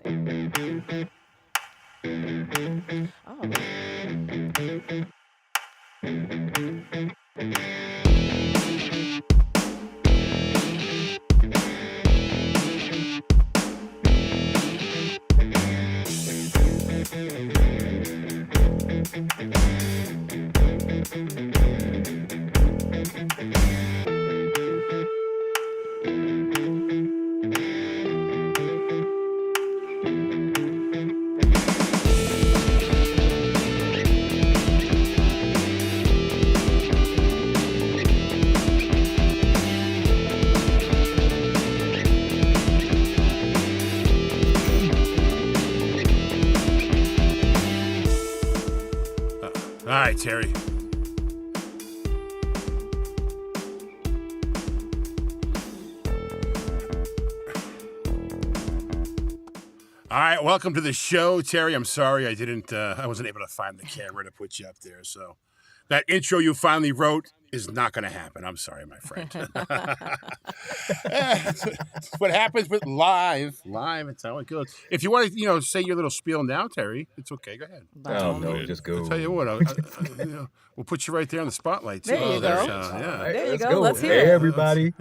Oh. All right, Terry. All right, welcome to the show, Terry. I'm sorry I wasn't able to find the camera to put you up there. So that intro you finally wrote is not going to happen. I'm sorry, my friend. That's what happens with live. It's how it goes. If you want to, say your little spiel now, Terry, it's okay. Go ahead. No, just go. I'll tell you what, we'll put you right there on the spotlight, too. There you go. Yeah. There you Let's go. Let's hear it. Hey, everybody.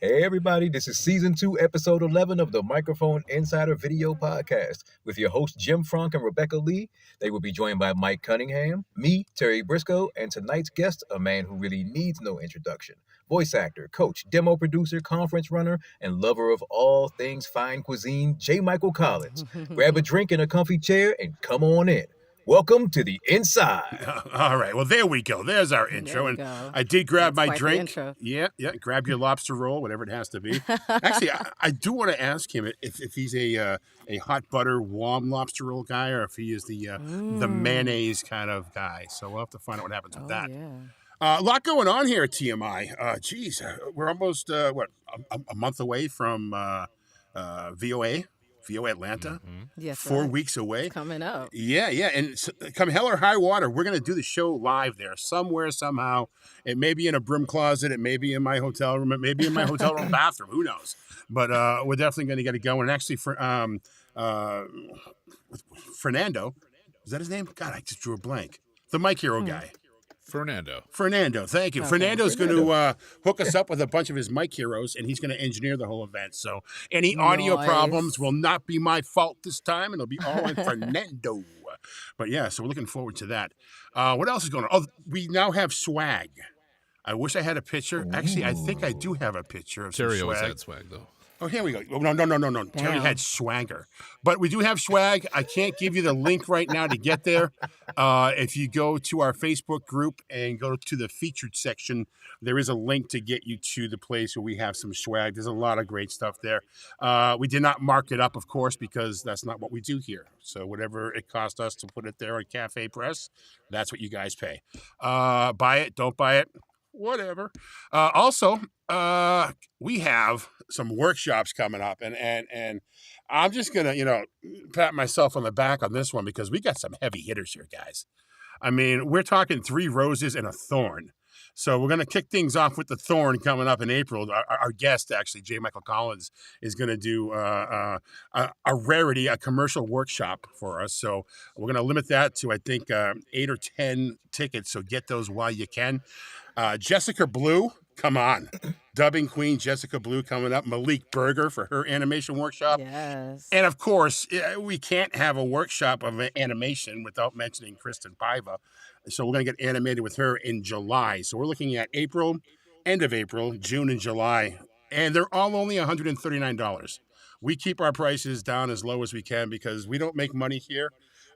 Hey, everybody. This is Season 2, Episode 11 of the Microphone Insider Video Podcast with your hosts, Jim Frank and Rebecca Lee. They will be joined by Mike Cunningham, me, Terry Briscoe, and tonight's guest, a man who really needs no introduction. Voice actor, coach, demo producer, conference runner, and lover of all things fine cuisine, J. Michael Collins. Grab a drink in a comfy chair and come on in. Welcome to the Inside. All right. Well, there we go. There's our intro. And I did grab my drink. Yeah. Grab your lobster roll, whatever it has to be. Actually, I do want to ask him if he's a hot butter warm lobster roll guy or if he is the mayonnaise kind of guy. So we'll have to find out what happens with that. Yeah. A lot going on here at TMI. Geez, we're almost, a month away from VOA Atlanta. Mm-hmm. Yes, 4 weeks away. It's coming up. Yeah. And come hell or high water, we're going to do the show live there somewhere, somehow. It may be in a broom closet. It may be in my hotel room. It may be in my hotel room bathroom. Who knows? But we're definitely going to get it going. And actually, Fernando, is that his name? God, I just drew a blank. The Mike Hero guy. Fernando, thank you. Okay. Fernando's going to hook us up with a bunch of his mic heroes, and he's going to engineer the whole event. So any audio problems will not be my fault this time, and it'll be all on Fernando. But yeah, so we're looking forward to that. What else is going on? Oh, we now have swag. I wish I had a picture. Ooh. Actually, I think I do have a picture of Terry some always swag. had swag though. Oh, here we go. Oh, no. Terry had swagger. But we do have swag. I can't give you the link right now to get there. If you go to our Facebook group and go to the featured section, there is a link to get you to the place where we have some swag. There's a lot of great stuff there. We did not mark it up, of course, because that's not what we do here. So whatever it cost us to put it there on Cafe Press, that's what you guys pay. Buy it, don't buy it. Whatever. Also, we have some workshops coming up, and I'm just gonna, pat myself on the back on this one because we got some heavy hitters here, guys. I mean, we're talking 3 roses and a thorn. So we're going to kick things off with the thorn coming up in April. Our guest, actually, J. Michael Collins, is going to do a rarity, a commercial workshop for us. So we're going to limit that to, I think, 8 or 10 tickets. So get those while you can. Jessica Blue, come on. Dubbing Queen Jessica Blue coming up. Malik Berger for her animation workshop. Yes. And of course, we can't have a workshop of animation without mentioning Kristen Paiva. So we're going to get animated with her in July. So we're looking at April, end of April, June and July. And they're all only $139. We keep our prices down as low as we can because we don't make money here.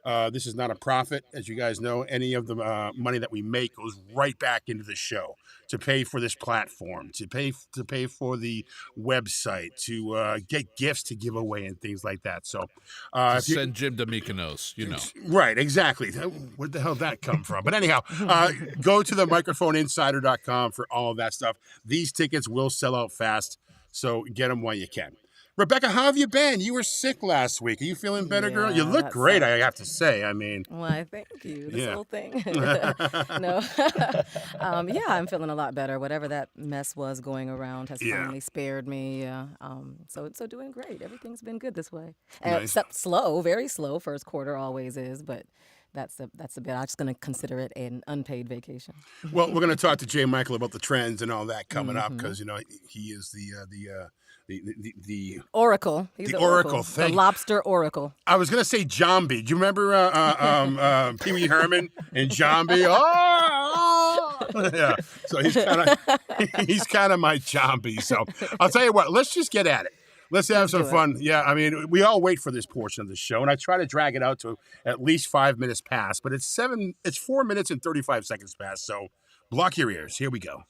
This is not a profit. As you guys know, any of the money that we make goes right back into the show to pay for this platform, to pay for the website, to get gifts to give away and things like that. So send Jim to Mykonos, Right, exactly. Where the hell did that come from? But anyhow, go to the microphoneinsider.com for all of that stuff. These tickets will sell out fast, so get them while you can. Rebecca, how have you been? You were sick last week. Are you feeling better, girl? You Yeah, look that great, I sucked. have to say. I mean, Why, thank you. This yeah. whole thing. No. Yeah, I'm feeling a lot better. Whatever that mess was going around has Yeah. finally spared me. So doing great. Everything's been good this way. Nice. Except slow, very slow. First quarter always is, but that's the bit. I'm just going to consider it an unpaid vacation. Well, we're going to talk to Jay Michael about the trends and all that coming up because he is the Oracle. He's the the Oracle The thing. Lobster Oracle. I was gonna say Zombie. Do you remember Pee Wee Herman and Zombie? Oh, yeah. So he's kind of my Zombie. So I'll tell you what. Let's just get at it. Let's have some fun. Yeah, I mean, we all wait for this portion of the show, and I try to drag it out to at least 5 minutes past, but it's 4 minutes and 35 seconds past. So block your ears. Here we go.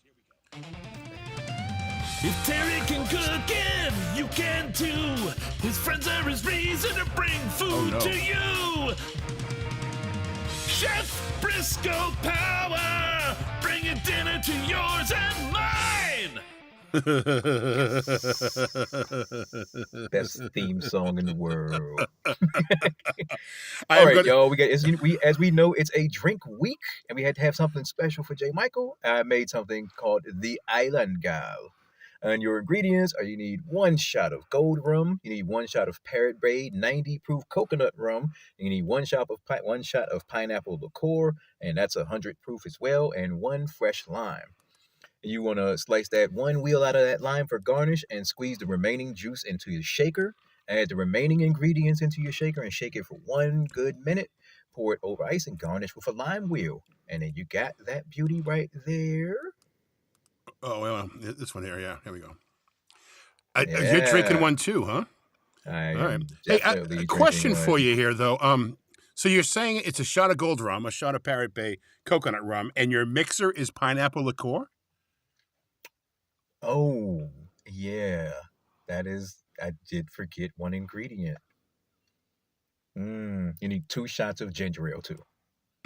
If Terry can cook it, you can too. His friends are his reason to bring food to you. Chef Briscoe Power, bringing dinner to yours and mine. Best theme song in the world. All right, y'all. We got as we know, it's a drink week, and we had to have something special for J. Michael. I made something called the Island Gal. And your ingredients are: you need 1 shot of gold rum, you need 1 shot of Parrot Bay 90 proof coconut rum, you need 1 shot of pineapple liqueur, and that's 100 proof as well, and 1 fresh lime. You want to slice that 1 wheel out of that lime for garnish and squeeze the remaining juice into your shaker. Add the remaining ingredients into your shaker and shake it for 1 good minute. Pour it over ice and garnish with a lime wheel. And then you got that beauty right there. Oh, well, this one here. Yeah, here we go. You're drinking one too, huh? I All right. am Hey, definitely a question drinking for one. you here, though. So you're saying it's a shot of gold rum, a shot of Parrot Bay coconut rum, and your mixer is pineapple liqueur? Oh, yeah. That is, I did forget one ingredient. You need 2 shots of ginger ale too.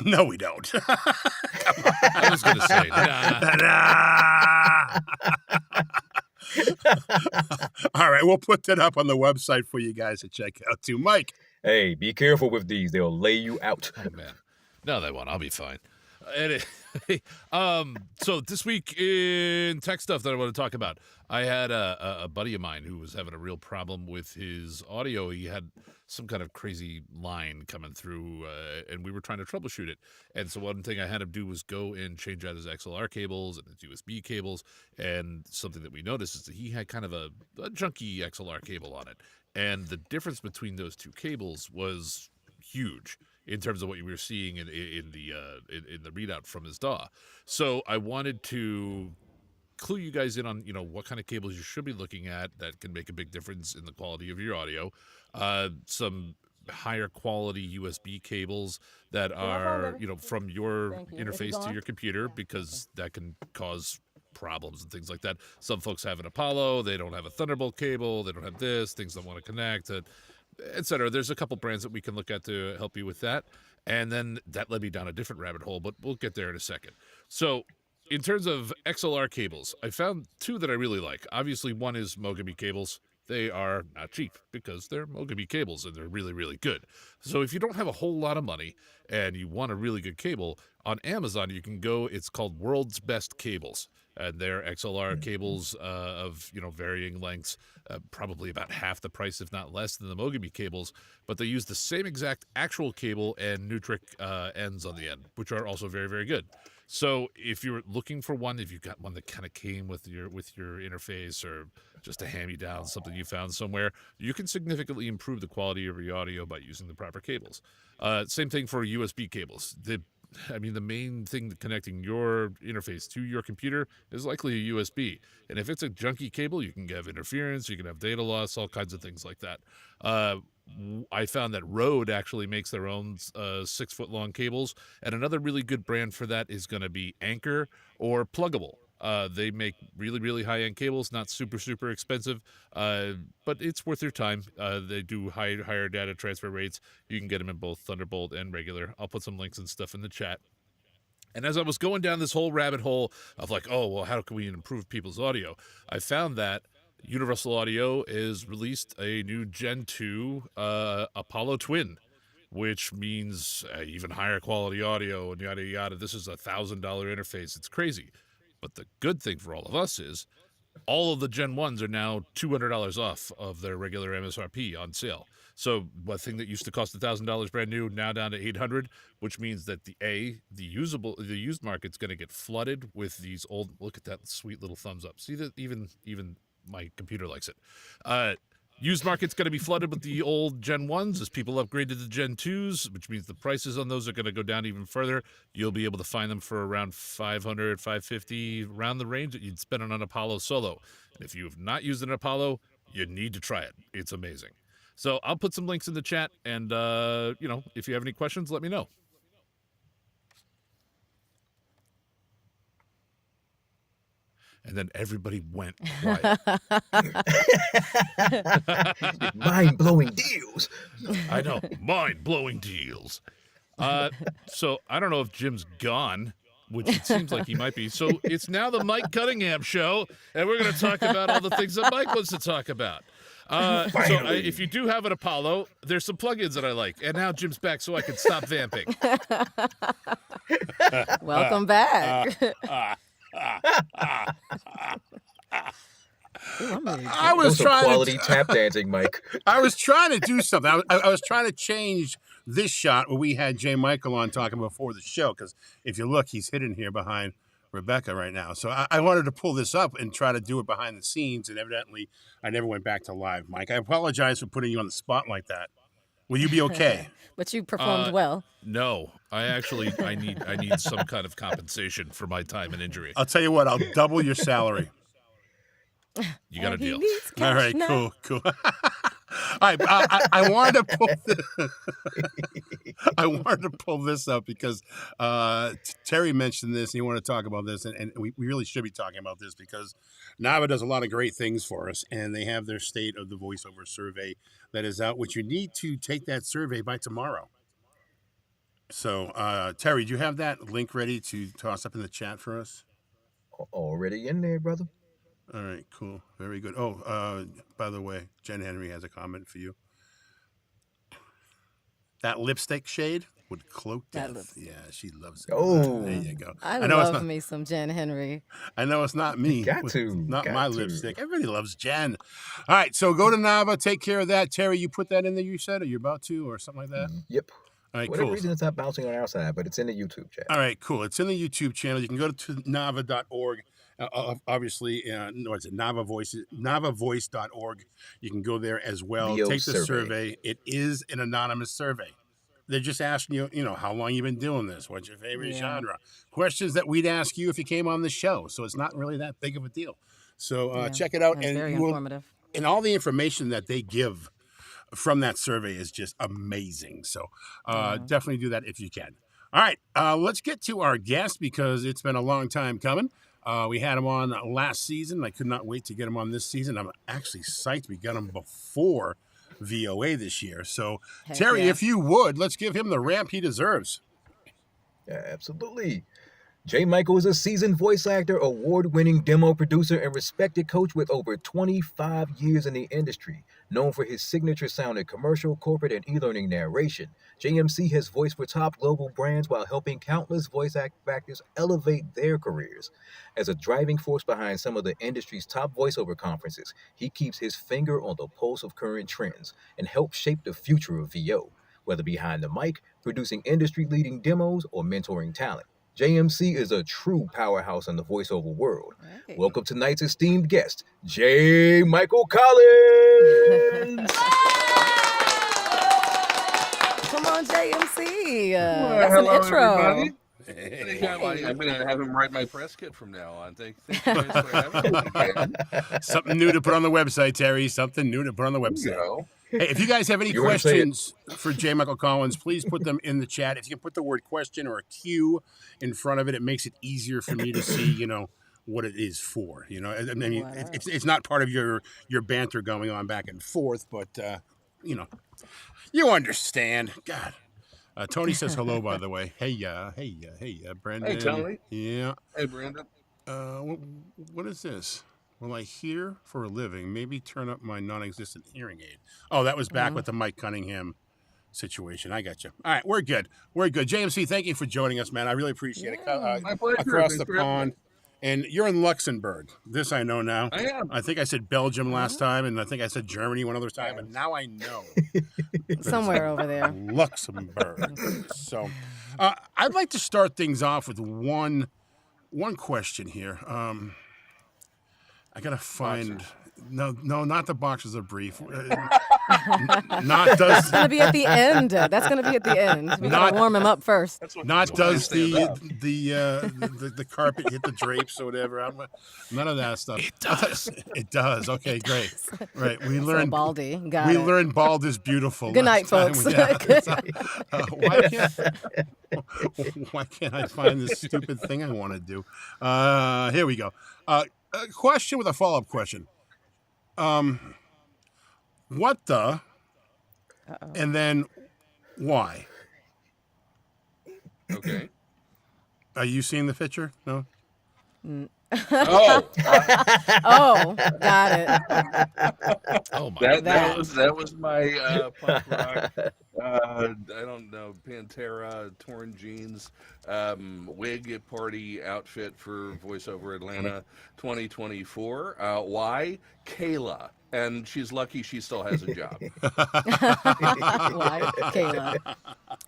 No, we don't. I was going to say, All right, we'll put that up on the website for you guys to check out too. Mike. Hey, be careful with these. They'll lay you out. Oh, man. No, they won't. I'll be fine. So this week in tech stuff that I want to talk about, I had a buddy of mine who was having a real problem with his audio. He had some kind of crazy line coming through, and we were trying to troubleshoot it. And so one thing I had him do was go and change out his XLR cables and his USB cables. And something that we noticed is that he had kind of a junky XLR cable on it. And the difference between those 2 cables was huge in terms of what you were seeing in the readout from his DAW. So I wanted to clue you guys in on, what kind of cables you should be looking at that can make a big difference in the quality of your audio. Some higher quality USB cables that are, from your interface to your computer, because that can cause problems and things like that. Some folks have an Apollo, they don't have a Thunderbolt cable, they don't have this, things don't want to connect, etc. There's a couple brands that we can look at to help you with that. And then that led me down a different rabbit hole, but we'll get there in a second. So in terms of XLR cables, I found 2 that I really like. Obviously, one is Mogami cables. They are not cheap because they're Mogami cables and they're really, really good. So if you don't have a whole lot of money and you want a really good cable, on Amazon you can go, it's called World's Best Cables. And they're XLR cables of, varying lengths, probably about half the price, if not less, than the Mogami cables. But they use the same exact actual cable and Nutric ends on the end, which are also very, very good. So if you're looking for one, if you've got one that kind of came with your interface or just a hand-me-down, something you found somewhere, you can significantly improve the quality of your audio by using the proper cables. Same thing for USB cables. The main thing connecting your interface to your computer is likely a USB. And if it's a junky cable, you can have interference, you can have data loss, all kinds of things like that. I found that Rode actually makes their own 6-foot-long cables. And another really good brand for that is going to be Anchor or Pluggable. They make really, really high-end cables, not super, super expensive, but it's worth your time. They do higher data transfer rates. You can get them in both Thunderbolt and regular. I'll put some links and stuff in the chat. And as I was going down this whole rabbit hole of how can we improve people's audio, I found that Universal Audio is released a new Gen 2 Apollo Twin, which means even higher quality audio and yada yada. This is $1,000 interface. It's crazy. But the good thing for all of us is all of the Gen 1s are now $200 off of their regular MSRP on sale. So one thing that used to cost $1,000 brand new, now down to $800, which means that the used market's going to get flooded with these old. Look at that sweet little thumbs up. See that even my computer likes it. Used market's going to be flooded with the old Gen 1s as people upgrade to the Gen 2s, which means the prices on those are going to go down even further. You'll be able to find them for around $500, $550, around the range that you'd spend on an Apollo Solo. And if you have not used an Apollo, you need to try it. It's amazing. So I'll put some links in the chat, and, if you have any questions, let me know. And then everybody went quiet. Mind-blowing deals. I know, mind-blowing deals. So I don't know if Jim's gone, which it seems like he might be. So it's now the Mike Cunningham show, and we're going to talk about all the things that Mike wants to talk about. If you do have an Apollo, there's some plugins that I like. And now Jim's back, so I can stop vamping. Welcome back. I was Those are trying quality tap dancing, Mike. I was trying to do something. I was trying to change this shot where we had J. Michael on talking before the show, because if you look, he's hidden here behind Rebecca right now. So I wanted to pull this up and try to do it behind the scenes, and evidently I never went back to live. Mike, I apologize for putting you on the spot like that. Will you be okay? But you performed well. No, I need some kind of compensation for my time and injury. I'll tell you what, I'll double your salary. You got a deal. All right, cool. All right, I wanted to pull this up because Terry mentioned this, and he wanted to talk about this, and we really should be talking about this because NAVA does a lot of great things for us, and they have their State of the Voiceover survey that is out, which you need to take that survey by tomorrow. So, Terry, do you have that link ready to toss up in the chat for us? Already in there, brother. All right, cool. Very good. Oh, by the way, Jen Henry has a comment for you. That lipstick shade would cloak death. Yeah, she loves it. Oh. There you go. I love me some Jen Henry. I know it's not me. Not my lipstick. Everybody loves Jen. All right, so go to Nava. Take care of that. Terry, you put that in there, you said, or you're about to, or something like that? Yep. All right, whatever reason it's not bouncing on our side, but it's in the YouTube chat. All right, cool. It's in the YouTube channel. You can go to nava.org. Obviously, what's it? navavoice.org. You can go there as well. Take the survey. It is an anonymous survey. They're just asking you, how long you've been doing this. What's your favorite genre? Questions that we'd ask you if you came on the show. So it's not really that big of a deal. So check it out. It's very informative. And all the information that they give from that survey is just amazing. So definitely do that if you can. All right, let's get to our guest because it's been a long time coming. We had him on last season. I could not wait to get him on this season. I'm actually psyched we got him before VOA this year. So, Terry, if you would, let's give him the ramp he deserves. Yeah, absolutely. J. Michael is a seasoned voice actor, award-winning demo producer, and respected coach with over 25 years in the industry. Known for his signature-sounding commercial, corporate, and e-learning narration, JMC has voiced for top global brands while helping countless voice actors elevate their careers. As a driving force behind some of the industry's top voiceover conferences, he keeps his finger on the pulse of current trends and helps shape the future of VO, whether behind the mic, producing industry-leading demos, or mentoring talent. JMC is a true powerhouse in the voiceover world. Right. Welcome tonight's esteemed guest, J. Michael Collins. Come on, JMC. That's an intro. I'm going to have him write my press kit from now on. Thank you guys for having me. Something new to put on the website, Terry. Something new to put on the website. Hey, if you guys have any questions for J. Michael Collins, please put them in the chat. If you can put the word question or a Q in front of it, it makes it easier for me to see, what it is for. I mean, it's not part of your banter going on back and forth, but, you understand. God. Tony says hello, by the way. Hey, Brandon. Hey, Tony. Yeah. Hey, Brandon. What is this? Will I hear for a living? Maybe turn up my non-existent hearing aid. Oh, that was back with the Mike Cunningham situation. I got you. All right, we're good. We're good. JMC, thank you for joining us, man. I really appreciate it. My pleasure. Across Thanks the for having pond. me. And you're in Luxembourg. This I know now. I am. I think I said Belgium last time, and I think I said Germany one other time, and now I know. Somewhere over there. Luxembourg. So I'd like to start things off with one question here. I gotta find no, not the boxes of brief. Not does It's gonna be at the end. That's gonna be at the end. We gotta warm him up first. not does the carpet hit the drapes or whatever. None of that stuff. It does. It does. Okay, great. Right. We So learned Baldy. Got we it. learned bald is beautiful. Good night, last time. folks. Yeah. Why can't I find this stupid thing I want to do? Here we go. A question with a follow-up question. What the? And then why? Okay. Are you seeing the picture? No. Oh, Oh, got it. Oh my! that was my punk rock. I don't know, Pantera, torn jeans, wig party outfit for voiceover Atlanta 2024. Why? Kayla. And she's lucky she still has a job. Why? Kayla.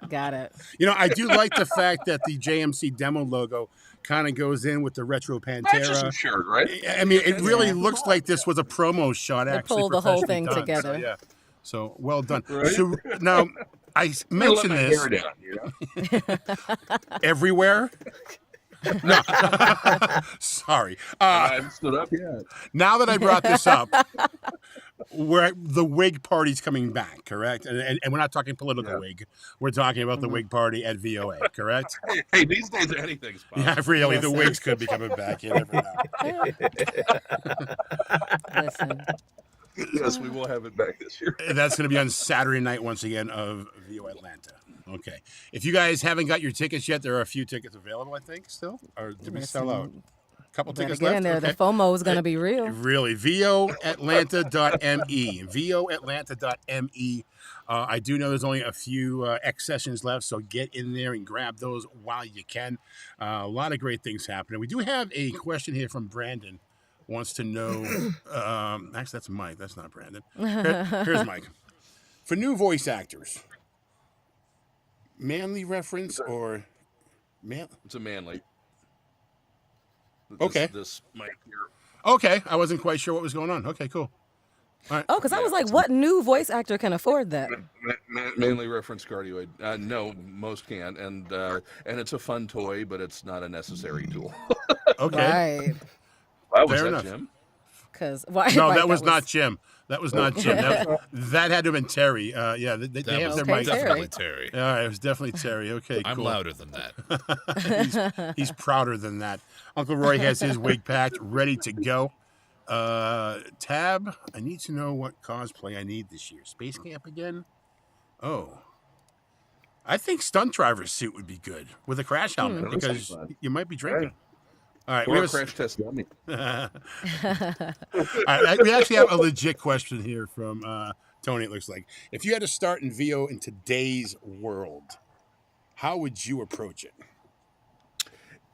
Got it. You know, I do like the fact that the JMC demo logo kind of goes in with the retro Matches Pantera. the shirt, right? I mean, it really looks like this was a promo shot. They Actually, pulled the whole professionally thing done. So, together. yeah. So well done. Right? So now I mentioned Let my this hair down, you know? everywhere. No, sorry. I haven't stood up yet. Now that I brought this up, the wig party's coming back, correct? And we're not talking political wig. We're talking about the wig party at VOA, correct? Hey, these days anything's possible. Yeah, really, the Listen. wigs could be coming back. You never know. Listen. Yes, we will have it back this year. And that's going to be on Saturday night once again of VOA Atlanta. Okay. If you guys haven't got your tickets yet, there are a few tickets available, I think, still. Or did we sell out? A couple Better tickets get left? in there. Okay. The FOMO is gonna be real. Really, voatlanta.me. voatlanta.me. I do know there's only a few X sessions left, so get in there and grab those while you can. A lot of great things happening. We do have a question here from Brandon. Wants to know. Actually, that's Mike. That's not Brandon. Here's Mike. For new voice actors, manly reference or man? It's a manly. Okay. This mic here. Okay, I wasn't quite sure what was going on. Okay, cool. All right. Oh, because I was like, what new voice actor can afford that? Mainly reference cardioid. No, most can't, and it's a fun toy, but it's not a necessary tool. Okay. Right. Wow, was Fair that enough. Jim? Because why? No, right, that was not Jim. That was not Jim. That had to have been Terry. Yeah, they That have was their okay, mic. definitely Terry. All right, it was definitely Terry. Okay, I'm cool. louder than that. He's prouder than that. Uncle Roy has his wig packed, ready to go. Tab, I need to know what cosplay I need this year. Space Camp again? Oh. I think Stunt Driver's suit would be good with a crash helmet That would because be fun. you might be drinking. All right, Or we a have crash test dummy. All right, we actually have a legit question here from Tony, it looks like. If you had to start in VO in today's world, how would you approach it?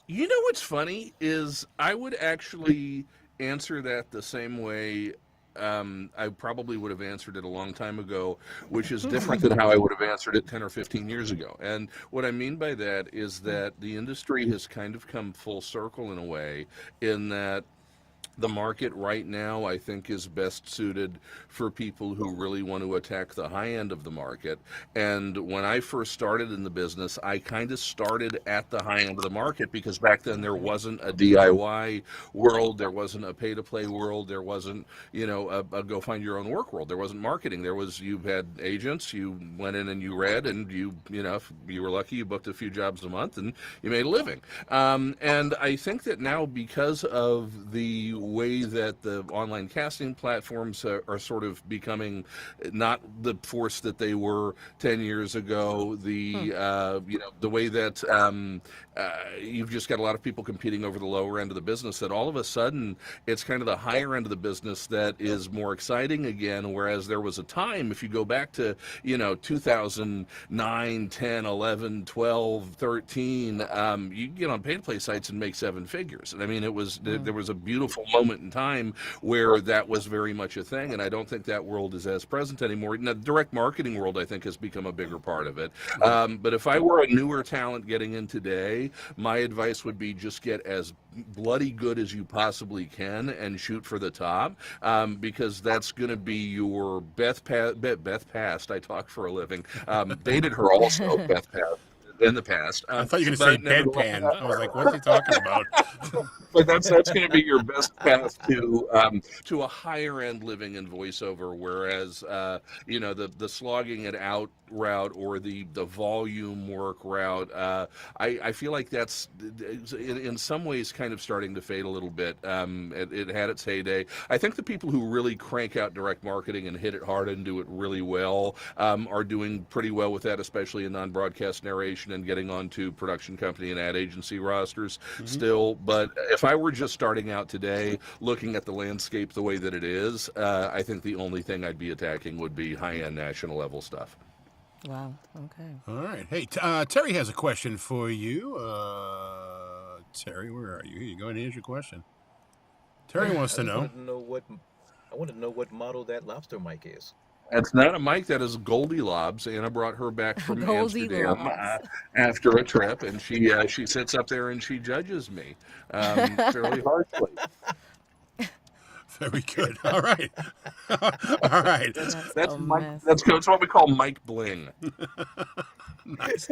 You know what's funny is I would actually answer that the same way I probably would have answered it a long time ago, which is different than how I would have answered it 10 or 15 years ago. And what I mean by that is that the industry has kind of come full circle in a way, in that the market right now, I think, is best suited for people who really want to attack the high end of the market. And when I first started in the business, I kind of started at the high end of the market because back then there wasn't a DIY world, there wasn't a pay-to-play world, there wasn't, you know, a go find your own work world. There wasn't marketing. There was, you had agents, you went in and you read, and you know, if you were lucky, you booked a few jobs a month and you made a living. And I think that now, because of the way that the online casting platforms are sort of becoming not the force that they were 10 years ago. The the way that you've just got a lot of people competing over the lower end of the business, that all of a sudden it's kind of the higher end of the business that is more exciting again. Whereas there was a time, if you go back to 2009, 10, 11, 12, 13, you get on pay-to-play sites and make seven figures. And I mean, there was a beautiful moment in time where that was very much a thing, and I don't think that world is as present anymore. Now, the direct marketing world, I think, has become a bigger part of it. But if I were a newer talent getting in today, my advice would be just get as bloody good as you possibly can and shoot for the top, because that's going to be your Beth Past. I talk for a living. Dated her also, Beth Past. In the past, I thought you were going to say bedpan. I was like, "What's he talking about?" But that's going to be your best path to a higher end living in voiceover. Whereas the slogging it out route or the volume work route, I feel like that's in some ways kind of starting to fade a little bit. It had its heyday. I think the people who really crank out direct marketing and hit it hard and do it really well are doing pretty well with that, especially in non-broadcast narration and getting onto production company and ad agency rosters still. But if I were just starting out today, looking at the landscape the way that it is, I think the only thing I'd be attacking would be high-end national level stuff. Wow. Okay. All right. Hey, Terry has a question for you. Terry, where are you? Here you go, and here's your question. Terry wants to know. I want to know what model that lobster mic is. It's not a mic, that is Goldie Lobs. Anna brought her back from Amsterdam after a trip, and she sits up there and she judges me fairly harshly. Very good. All right. All right. That's what we call Mike Bling. Nice.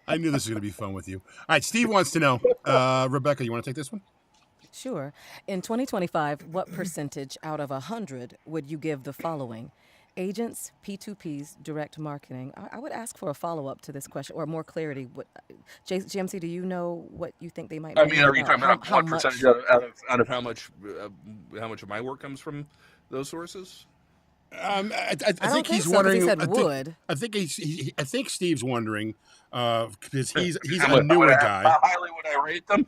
I knew this was going to be fun with you. All right. Steve wants to know, Rebecca, you want to take this one? Sure. In 2025, what percentage out of 100 would you give the following? Agents, P2Ps, direct marketing. I would ask for a follow-up to this question or more clarity. GMC, do you know what you think they might be? I mean, are you talking about what percentage out of how much of my work comes from those sources? I think he's so, wondering. he said would. I think Steve's wondering because he's a newer guy. How highly would I rate them?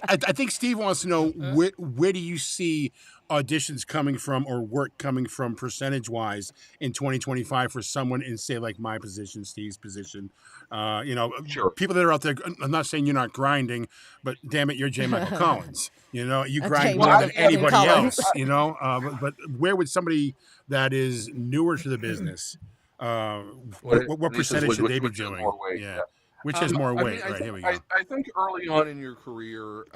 I think Steve wants to know where do you see auditions coming from or work coming from percentage wise in 2025 for someone in, say, like my position, Steve's position. Sure. People that are out there. I'm not saying you're not grinding, but damn it, you're J. Michael Collins. You grind more than anybody else. But where would somebody that is newer to the business, what percentage should they be doing? Yeah. Which has more weight? Right, here we go. I think early on in your career,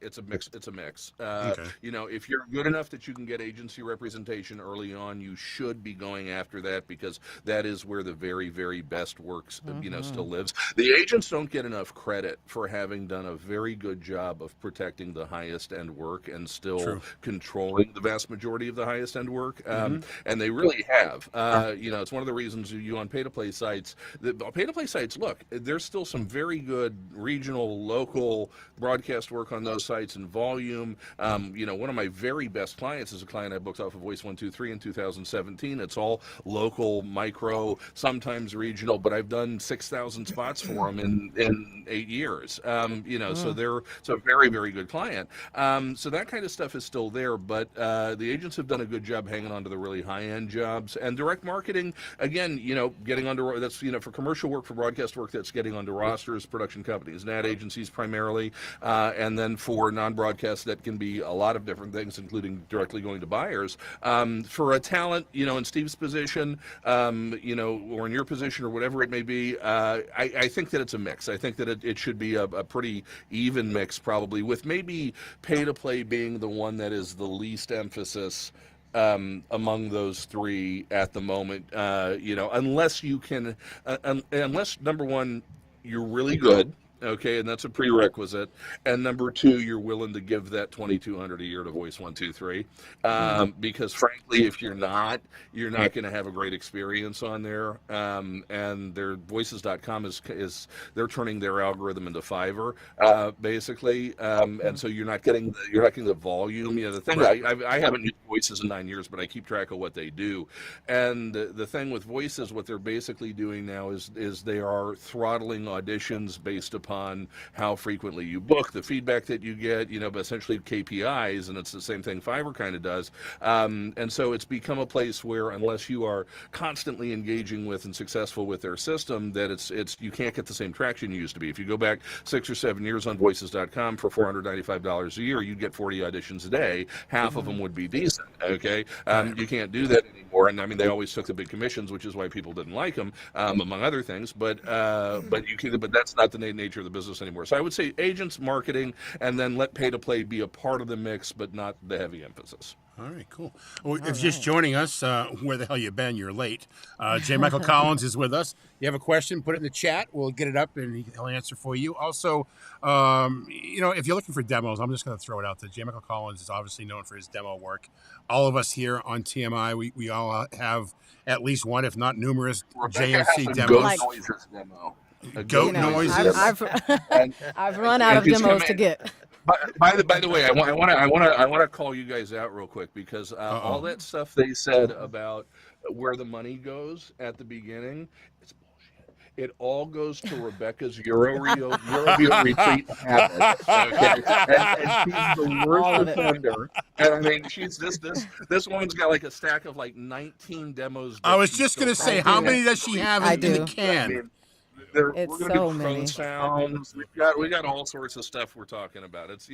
it's a mix. Okay. If you're good enough that you can get agency representation early on, you should be going after that, because that is where the very, very best works, still lives. The agents don't get enough credit for having done a very good job of protecting the highest end work and still controlling the vast majority of the highest end work. And they really have. It's one of the reasons you on pay-to-play sites. The pay-to-play sites, look, there's still some very good regional, local broadcast work on those sites in volume. One of my very best clients is a client I booked off of Voice 123 in 2017. It's all local, micro, sometimes regional, but I've done 6,000 spots for them in 8 years. So they're a very, very good client. So that kind of stuff is still there, but the agents have done a good job hanging on to the really high-end jobs. And direct marketing, again, getting under, that's, for commercial work, for broadcast work, that's getting onto rosters, production companies, and ad agencies primarily, and then for non-broadcast, that can be a lot of different things, including directly going to buyers. For a talent, in Steve's position, or in your position, or whatever it may be, I think that it's a mix. I think that it should be a pretty even mix, probably, with maybe pay-to-play being the one that is the least emphasis among those three at the moment, unless you can, unless, number one, you're really good Okay, and that's a prerequisite. And number two, you're willing to give that $2,200 a year to Voice 123, because frankly, if you're not going to have a great experience on there. And their voices.com is they're turning their algorithm into Fiverr, basically, and so you're not getting the volume. The thing I haven't used Voices in 9 years, but I keep track of what they do. And the thing with Voices, what they're basically doing now is they are throttling auditions based upon how frequently you book, the feedback that you get, but essentially KPIs, and it's the same thing Fiverr kind of does. And so it's become a place where unless you are constantly engaging with and successful with their system, that it's you can't get the same traction you used to be. If you go back 6 or 7 years on voices.com for $495 a year, you'd get 40 auditions a day. Half of them would be decent. Okay. You can't do that anymore. And I mean, they always took the big commissions, which is why people didn't like them, among other things. But that's not the nature of the business anymore. So I would say agents, marketing, and then let pay to play be a part of the mix, but not the heavy emphasis. All right, cool. Well, if you're just joining us, where the hell you been? You're late. J. Michael Collins is with us. You have a question, put it in the chat. We'll get it up, and he'll answer for you. Also, if you're looking for demos, I'm just going to throw it out there. J. Michael Collins is obviously known for his demo work. All of us here on TMI, we all have at least one, if not numerous, JMC demos. Goat noises. I've run out of demos to get. By the way, I want to call you guys out real quick because all that stuff they said about where the money goes at the beginning, it's bullshit. It all goes to Rebecca's Euroville retreat habit. Okay? And she's the worst offender. And I mean, she's this woman's got like a stack of like 19 demos. I was just going to say, how many does she have in the can? I mean, It's we're gonna so do many. phone sounds. We got all sorts of stuff we're talking about. It's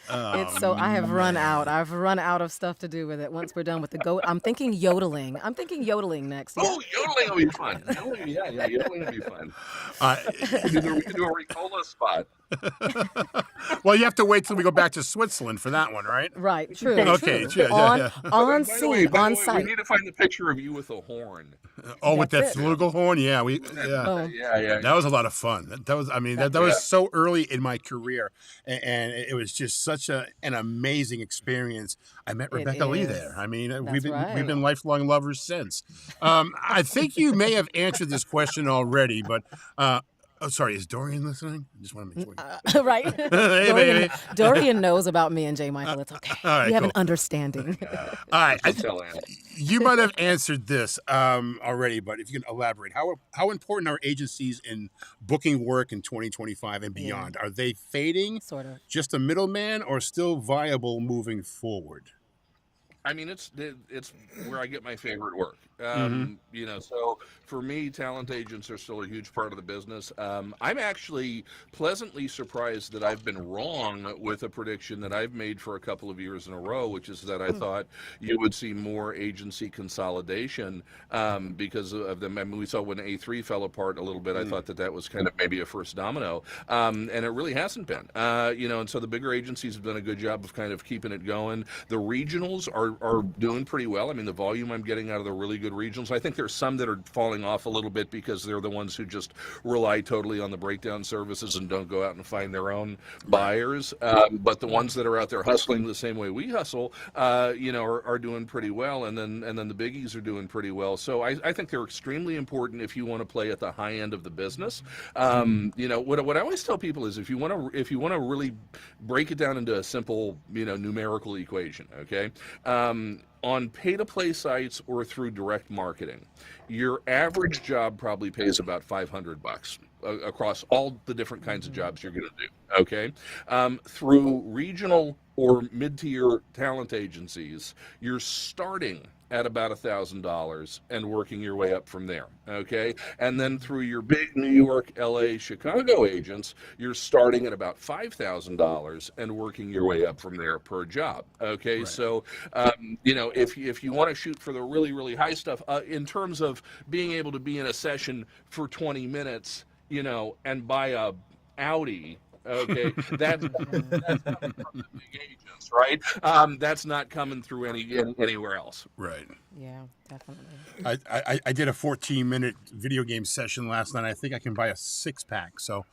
I have run out. I've run out of stuff to do with it. Once we're done with the goat, I'm thinking yodeling. I'm thinking yodeling next. Oh, yodeling will be fun. Yodeling will be fun. We can do a Ricola spot. Well, you have to wait till we go back to Switzerland for that one, right? Right. True. Okay. True. On scene, on site. We need to find the picture of you with a horn. Oh, with that That's it. flugelhorn? Yeah, Yeah. That was a lot of fun. That was so early in my career, and it was just such an amazing experience. I met Rebecca Lee there. I mean, we've been lifelong lovers since. I think you may have answered this question already, but. Sorry, is Dorian listening? I just want to make sure. Right. Dorian knows about me and J. Michael. It's okay. All right, we have an understanding. All right. You might have answered this already, but if you can elaborate, how important are agencies in booking work in 2025 and beyond? Are they fading? Sort of. Just a middleman, or still viable moving forward? I mean, it's where I get my favorite work. So for me, talent agents are still a huge part of the business. I'm actually pleasantly surprised that I've been wrong with a prediction that I've made for a couple of years in a row, which is that I thought you would see more agency consolidation because of them. I mean, we saw when A3 fell apart a little bit. I thought that was kind of maybe a first domino, and it really hasn't been. And so the bigger agencies have done a good job of kind of keeping it going. The regionals are doing pretty well. I mean, the volume I'm getting out of the really good regionals. I think there's some that are falling off a little bit because they're the ones who just rely totally on the breakdown services and don't go out and find their own buyers. But the ones that are out there hustling the same way we hustle, are doing pretty well. And then the biggies are doing pretty well. So I think they're extremely important if you want to play at the high end of the business. What I always tell people is if you want to really break it down into a simple, numerical equation, okay? On pay-to-play sites or through direct marketing, your average job probably pays about $500 across all the different kinds of jobs you're going to do, okay? Through regional or mid-tier talent agencies, you're starting at about $1,000 and working your way up from there, okay? And then through your big New York, LA, Chicago agents, you're starting at about $5,000 and working your way up from there per job, okay? Right. So, if you want to shoot for the really, really high stuff, in terms of being able to be in a session for 20 minutes, and buy a Audi Okay, that's coming from the big agents, right? That's not coming through anywhere else. Right. Yeah, definitely. I did a 14-minute video game session last night. I think I can buy a 6-pack. So,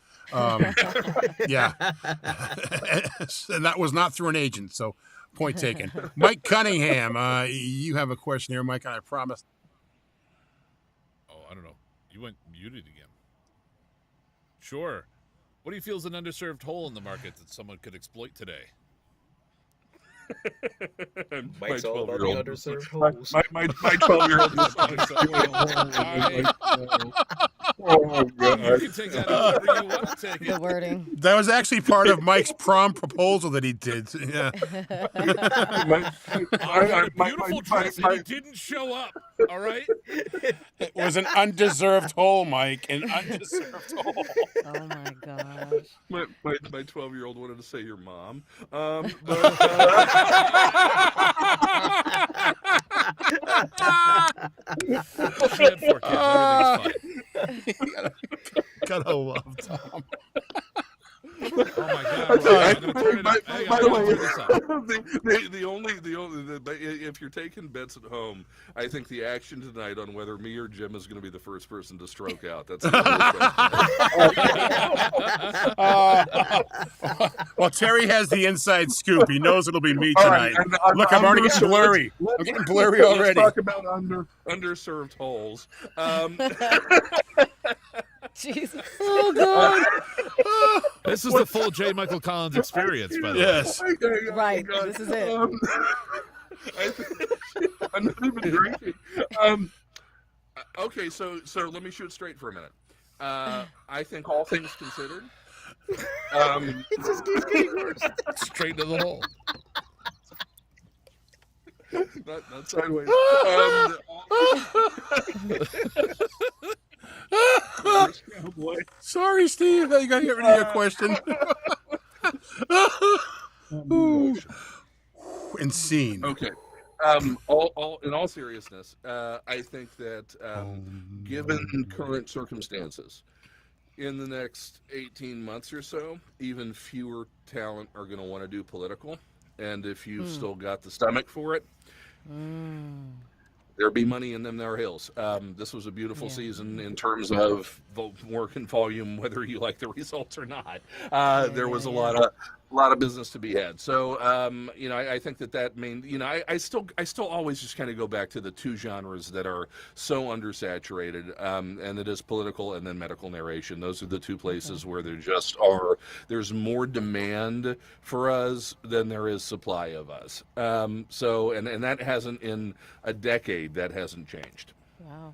yeah. And that was not through an agent. So, point taken. Mike Cunningham, you have a question here, Mike, and I promised. Oh, I don't know. You went muted again. Sure. What do you feel is an underserved hole in the market that someone could exploit today? Mike's all about the underserved holes. My 12-year-old You can take that however you want to take The it. wording. That was actually part of Mike's prom proposal that he did. Yeah. I had a beautiful dress and he didn't show up. All right? It was an undeserved hole, Mike. An undeserved hole. Oh my gosh. my 12-year-old wanted to say your mom. She had 4 kids. Everything's fine. Gotta love Tom. Oh my God! I'm gonna turn it up. Hang on, By I'm the gonna way, turn this up. if you're taking bets at home, I think the action tonight on whether me or Jim is going to be the first person to stroke out. That's the question. Well, Terry has the inside scoop. He knows it'll be me All right, tonight. and Look, I'm already getting blurry. I'm getting blurry already. Let's talk about underserved holes. Jesus. Oh God. This is the full J. Michael Collins experience, by the way. Yes. Right. This is it. I'm not even drinking. Okay, so let me shoot straight for a minute. I think all things considered, It just keeps getting worse. Straight to the hole. not sideways. Oh boy. Sorry, Steve. You gotta get rid of your question. Ooh. And scene. Okay. All in all seriousness, I think that given current circumstances, in the next 18 months or so, even fewer talent are going to want to do political, and if you've still got the stomach for it, there'll be money in them there hills. This was a beautiful season in terms of work and volume, whether you like the results or not. There was a lot of business to be had. So, I think that mean, I still always just kind of go back to the two genres that are so undersaturated, and it is political and then medical narration. Those are the two places where there's more demand for us than there is supply of us. So, and that hasn't, in a decade, that hasn't changed. Wow.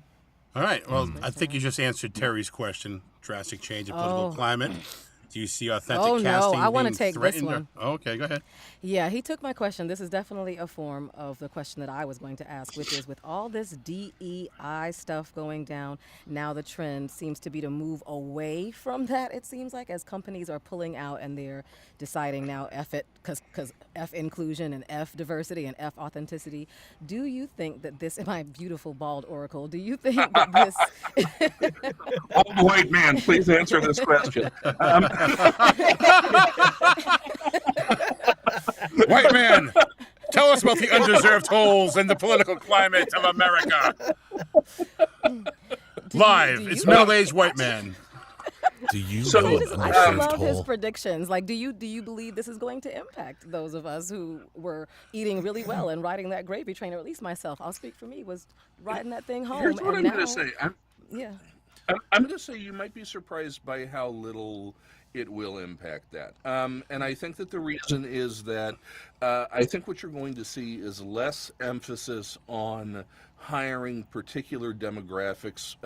All right. Well, I think you just answered Terry's question. Drastic change in political climate. Do you see authentic Oh, no, casting I wanna being take this threatened? one. Okay, go ahead. Yeah, he took my question. This is definitely a form of the question that I was going to ask, which is with all this DEI stuff going down, now the trend seems to be to move away from that, it seems like, as companies are pulling out and they're deciding now F it, because F inclusion and F diversity and F authenticity. Do you think that this, my beautiful bald oracle, do you think that this... Old white man, please answer this question. White man, tell us about the undeserved holes in the political climate of America. Live, it's middle-aged white man. Do you So- know an I underserved love his hole? predictions. Like, do you believe this is going to impact those of us who were eating really well and riding that gravy train, or at least myself? I'll speak for me. Was riding that thing home. Here's what and I'm going now- to say. Yeah. I'm going to say you might be surprised by how little it will impact that. And I think that the reason is that I think what you're going to see is less emphasis on hiring particular demographics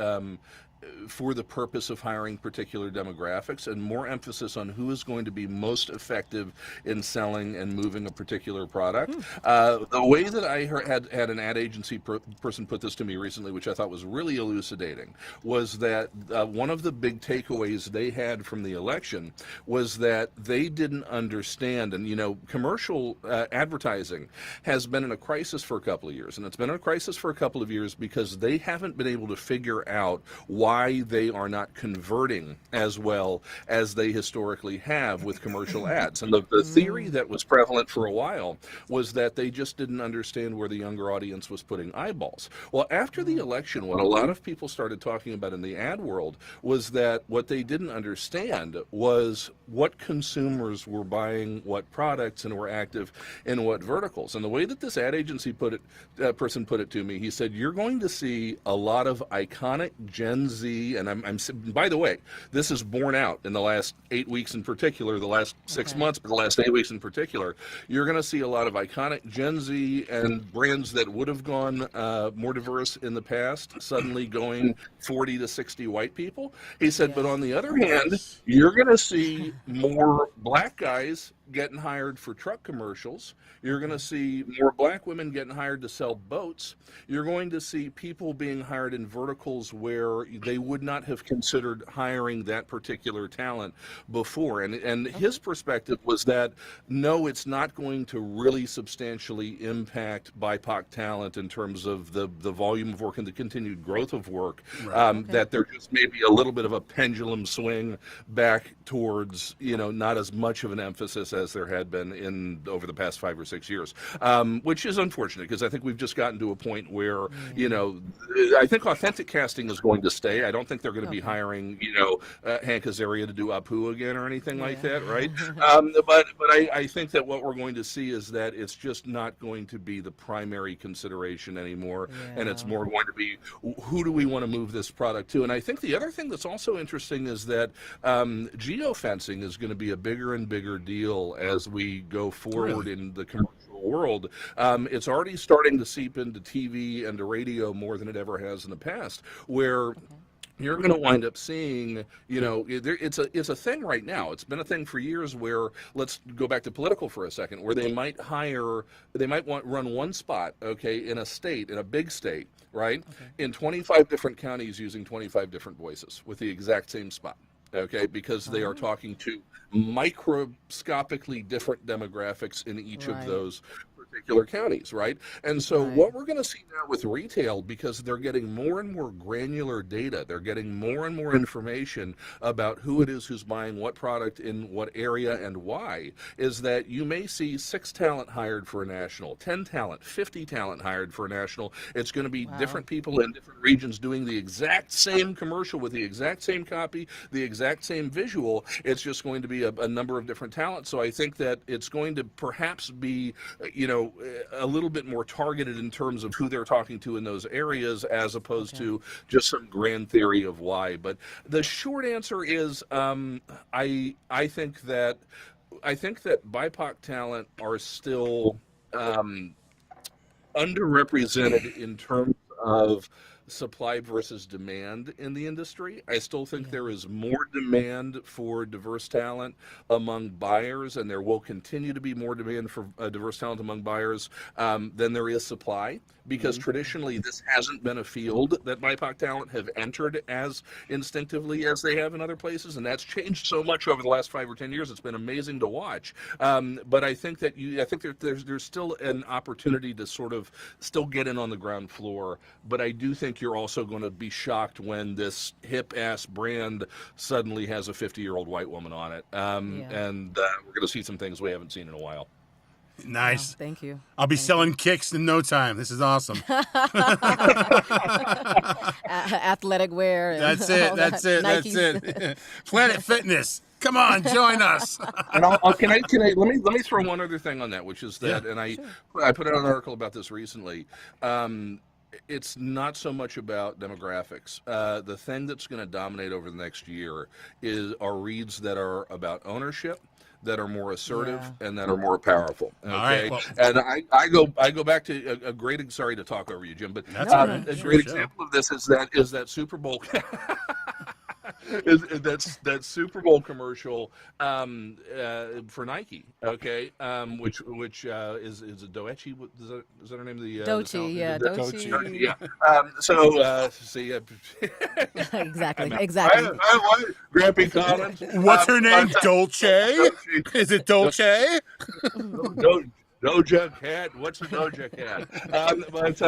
for the purpose of hiring particular demographics, and more emphasis on who is going to be most effective in selling and moving a particular product. The way that I had an ad agency person put this to me recently, which I thought was really elucidating, was that one of the big takeaways they had from the election was that they didn't understand, and commercial advertising has been in a crisis for a couple of years, and it's been in a crisis for a couple of years because they haven't been able to figure out why why they are not converting as well as they historically have with commercial ads. And the theory that was prevalent for a while was that they just didn't understand where the younger audience was putting eyeballs. Well, after the election, what a lot of people started talking about in the ad world was that what they didn't understand was what consumers were buying what products and were active in what verticals. And the way that this ad agency person put it to me, he said, you're going to see a lot of iconic Gen Z, and I'm by the way, this is borne out in the last 8 weeks in particular, the last 6 months, but the last 8 weeks in particular. You're going to see a lot of iconic Gen Z and brands that would have gone more diverse in the past, suddenly going 40 to 60 white people. He said, but on the other hand, you're going to see more black guys getting hired for truck commercials. You're going to see more black women getting hired to sell boats. You're going to see people being hired in verticals where they would not have considered hiring that particular talent before. And his perspective was that, no, it's not going to really substantially impact BIPOC talent in terms of the volume of work and the continued growth of work, that there just may be a little bit of a pendulum swing back towards, not as much of an emphasis as there had been over the past 5 or 6 years, which is unfortunate because I think we've just gotten to a point where, I think authentic casting is going to stay. I don't think they're going to be hiring, Hank Azaria to do Apu again or anything like that, right? But I think that what we're going to see is that it's just not going to be the primary consideration anymore, and it's more going to be, who do we want to move this product to? And I think the other thing that's also interesting is that geo-fencing is going to be a bigger and bigger deal as we go forward in the commercial world. It's already starting to seep into TV and to radio more than it ever has in the past, where you're going to wind up seeing, it's a thing right now. It's been a thing for years where, let's go back to political for a second, where they might run one spot, in a state, in a big state, right, in 25 different counties using 25 different voices with the exact same spot. Because they are talking to microscopically different demographics in each of those particular counties, right? And so what we're going to see now with retail, because they're getting more and more granular data, they're getting more and more information about who it is who's buying what product in what area and why, is that you may see 6 talent hired for a national, 10 talent, 50 talent hired for a national. It's going to be different people in different regions doing the exact same commercial with the exact same copy, the exact same visual. It's just going to be a number of different talents. So I think that it's going to perhaps be, a little bit more targeted in terms of who they're talking to in those areas, as opposed to just some grand theory of why. But the short answer is, I think that BIPOC talent are still underrepresented in terms of supply versus demand in the industry. I still think there is more demand for diverse talent among buyers, and there will continue to be more demand for diverse talent among buyers than there is supply, because traditionally this hasn't been a field that BIPOC talent have entered as instinctively as they have in other places, and that's changed so much over the last 5 or 10 years. It's been amazing to watch. But I think that there's still an opportunity to sort of still get in on the ground floor, but I do think you're also going to be shocked when this hip-ass brand suddenly has a 50-year-old white woman on it. And we're going to see some things we haven't seen in a while. Nice. Wow, thank you. I'll be selling kicks in no time. This is awesome. Athletic wear. And That's it. That's it. Nikes. That's it. Planet Fitness. Come on, join us. And let me throw one other thing on that, which is that, and I put out an article about this recently. It's not so much about demographics. The thing that's going to dominate over the next year are reads that are about ownership, that are more assertive, and that are more powerful. Okay, all right, well, and I go back to a great. Sorry to talk over you, Jim, but a great example of this is that Super Bowl. That Super Bowl commercial for Nike, which is a Doechi. Is that her name? Dochi, Dochi. Yeah. Exactly. Grampy Collins. What's her name? Dolce? Is it Dolce? Doja Cat. What's a Doja Cat? But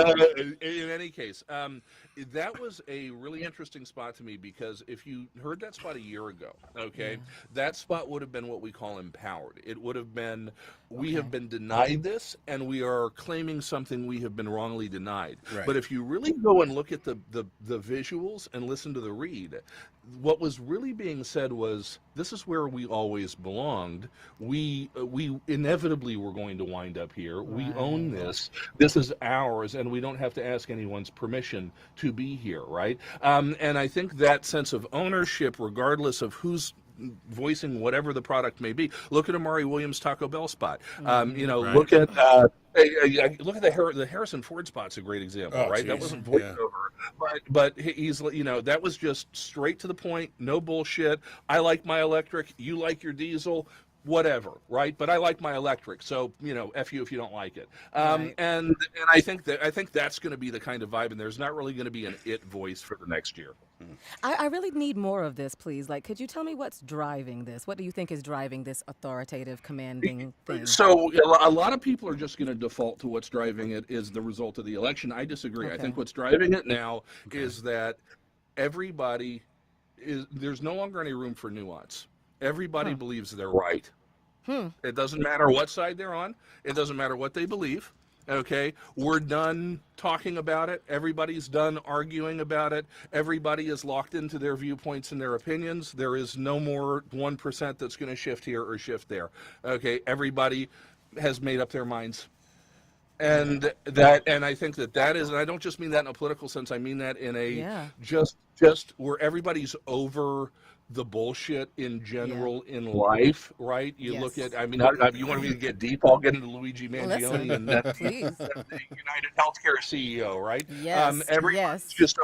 in any case, that was a really interesting spot to me because if you heard that spot a year ago, okay, that spot would have been what we call empowered. It would have been, we have been denied this and we are claiming something we have been wrongly denied. Right. But if you really go and look at the visuals and listen to the read, what was really being said was, this is where we always belonged. We inevitably were going to wind up here. We own this. This is ours, and we don't have to ask anyone's permission to be here, right? And I think that sense of ownership, regardless of who's voicing whatever the product may be. Look at Amari Williams' Taco Bell spot. Look at the Harrison Ford spot's a great example, right? Geez. That wasn't voiceover, but he's, that was just straight to the point, no bullshit. I like my electric, you like your diesel, whatever, right? But I like my electric, so F you if you don't like it. Right. And I think that's going to be the kind of vibe, and there's not really going to be an it voice for the next year. I really need more of this, please. Like, could you tell me what's driving this? What do you think is driving this authoritative, commanding thing? So a lot of people are just going to default to what's driving it is the result of the election. I disagree. Okay. I think what's driving it now is that there's no longer any room for nuance. Everybody believes they're right. It doesn't matter what side they're on. It doesn't matter what they believe. Okay, we're done talking about it. Everybody's done arguing about it. Everybody is locked into their viewpoints and their opinions. There is no more 1% that's going to shift here or shift there. Okay, everybody has made up their minds. And I think that is, and I don't just mean that in a political sense. I mean that in a just where everybody's over the bullshit in general in life, right? You look at, you want me to get deep? I'll get into Luigi Mangione and the United Healthcare CEO, right? Yes, everyone's just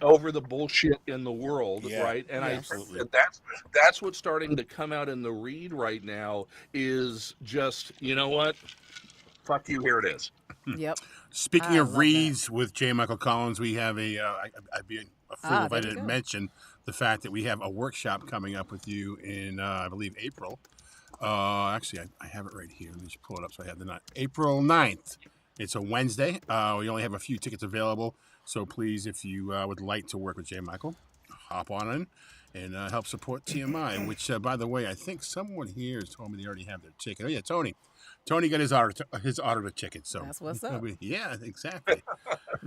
over the bullshit in the world, right? And I think that's what's starting to come out in the read right now is just, you know what? Fuck you, here it is. Yep. Speaking of reads with J. Michael Collins, we have I'd be a fool if I didn't mention the fact that we have a workshop coming up with you in, I believe, April. Actually, I have it right here. Let me just pull it up so I have the night. April 9th. It's a Wednesday. We only have a few tickets available. So please, if you would like to work with J. Michael, hop on in and help support TMI, which, by the way, I think someone here has told me they already have their ticket. Oh, yeah, Tony. Tony got his auditor ticket. So that's what's up. Yeah, exactly.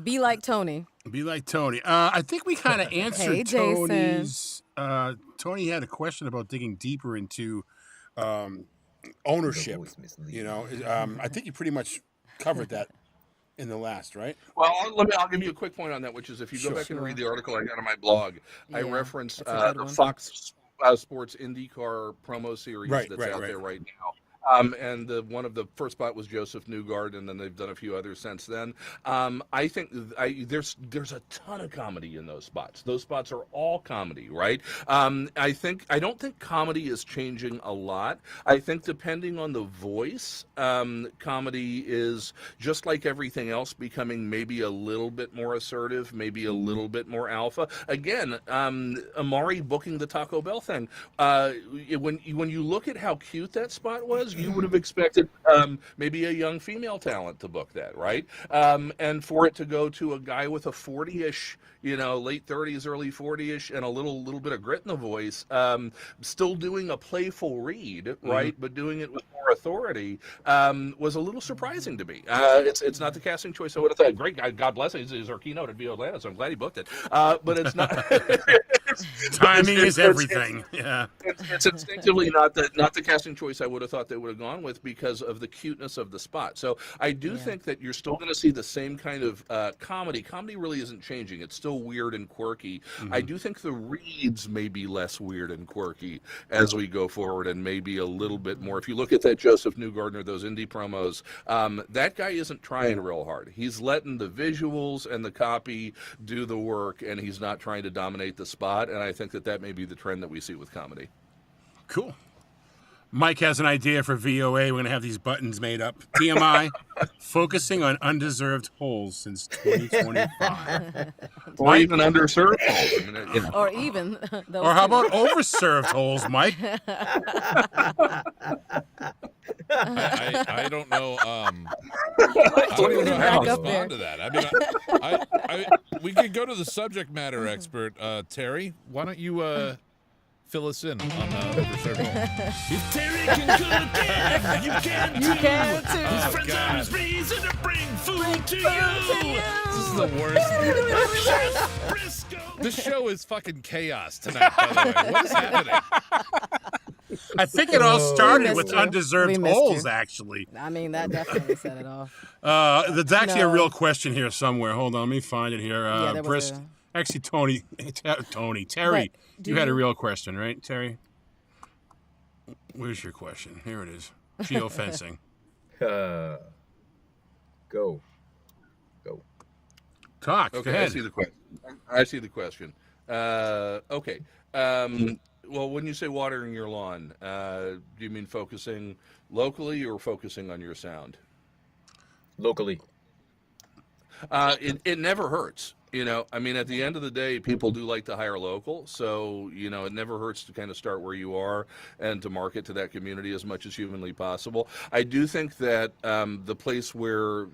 Be like Tony. Be like Tony. I think we kind of answered Tony's. Tony had a question about digging deeper into ownership. I think you pretty much covered that in the last, right? Well, I'll give you a quick point on that, which is if you go back and read the article I got on my blog, I reference the Fox Sports IndyCar promo series that's out there right now. And one of the first spot was Joseph Newgard, and then they've done a few others since then. I think there's a ton of comedy in those spots. Those spots are all comedy, right? I don't think comedy is changing a lot. I think depending on the voice, comedy is just like everything else, becoming maybe a little bit more assertive, maybe a little bit more alpha. Again, Amari booking the Taco Bell thing. When you look at how cute that spot was, you would have expected maybe a young female talent to book that, right? And for it to go to a guy with a 40-ish, late 30s, early 40-ish, and a little bit of grit in the voice, still doing a playful read, right? But doing it with more authority was a little surprising to me. It's not the casting choice I would have thought. Great guy, God bless him. He's our keynote at Via Atlanta, so I'm glad he booked it. But it's not. Timing is everything. It's instinctively not the casting choice I would have thought they would have gone with because of the cuteness of the spot. So I do think that you're still going to see the same kind of comedy. Comedy really isn't changing. It's still weird and quirky. I do think the reads may be less weird and quirky as we go forward, and maybe a little bit more. If you look at that Joseph Newgardner, those indie promos, that guy isn't trying real hard. He's letting the visuals and the copy do the work, and he's not trying to dominate the spot. And I think that may be the trend that we see with comedy. Cool. Mike has an idea for VOA. We're going to have these buttons made up. TMI, focusing on undeserved holes since 2025. Or even underserved holes. Or even those Or how about overserved holes, Mike? I don't know. I keeping don't it know how back to up there. respond to that. I mean, we could go to the subject matter expert, Terry. Why don't you fill us in on overserved roll? If Terry can cook it, you can too. You can too. His Oh, friends God. are his reason to bring food to to you. you. This is the worst. Chef Briscoe. This show is fucking chaos tonight, by the way. What is happening? I think it all started missed with you. undeserved We missed holes, you. actually. I mean, that definitely set it off. There's actually a No. real question here somewhere. Hold on, let me find it here. Yeah, there was Brisk, a- actually, Terry, But do you had a you- real question, right, Terry? Where's your question? Here it is. Geo-fencing. Go. Talk. Go Okay, I ahead. see the question. I see the question. Okay. Well, when you say watering your lawn, do you mean focusing locally or focusing on your sound? Locally. It never hurts. You know, I mean, at the end of the day, people do like to hire local. So, you know, it never hurts to kind of start where you are and to market to that community as much as humanly possible. I do think that the place where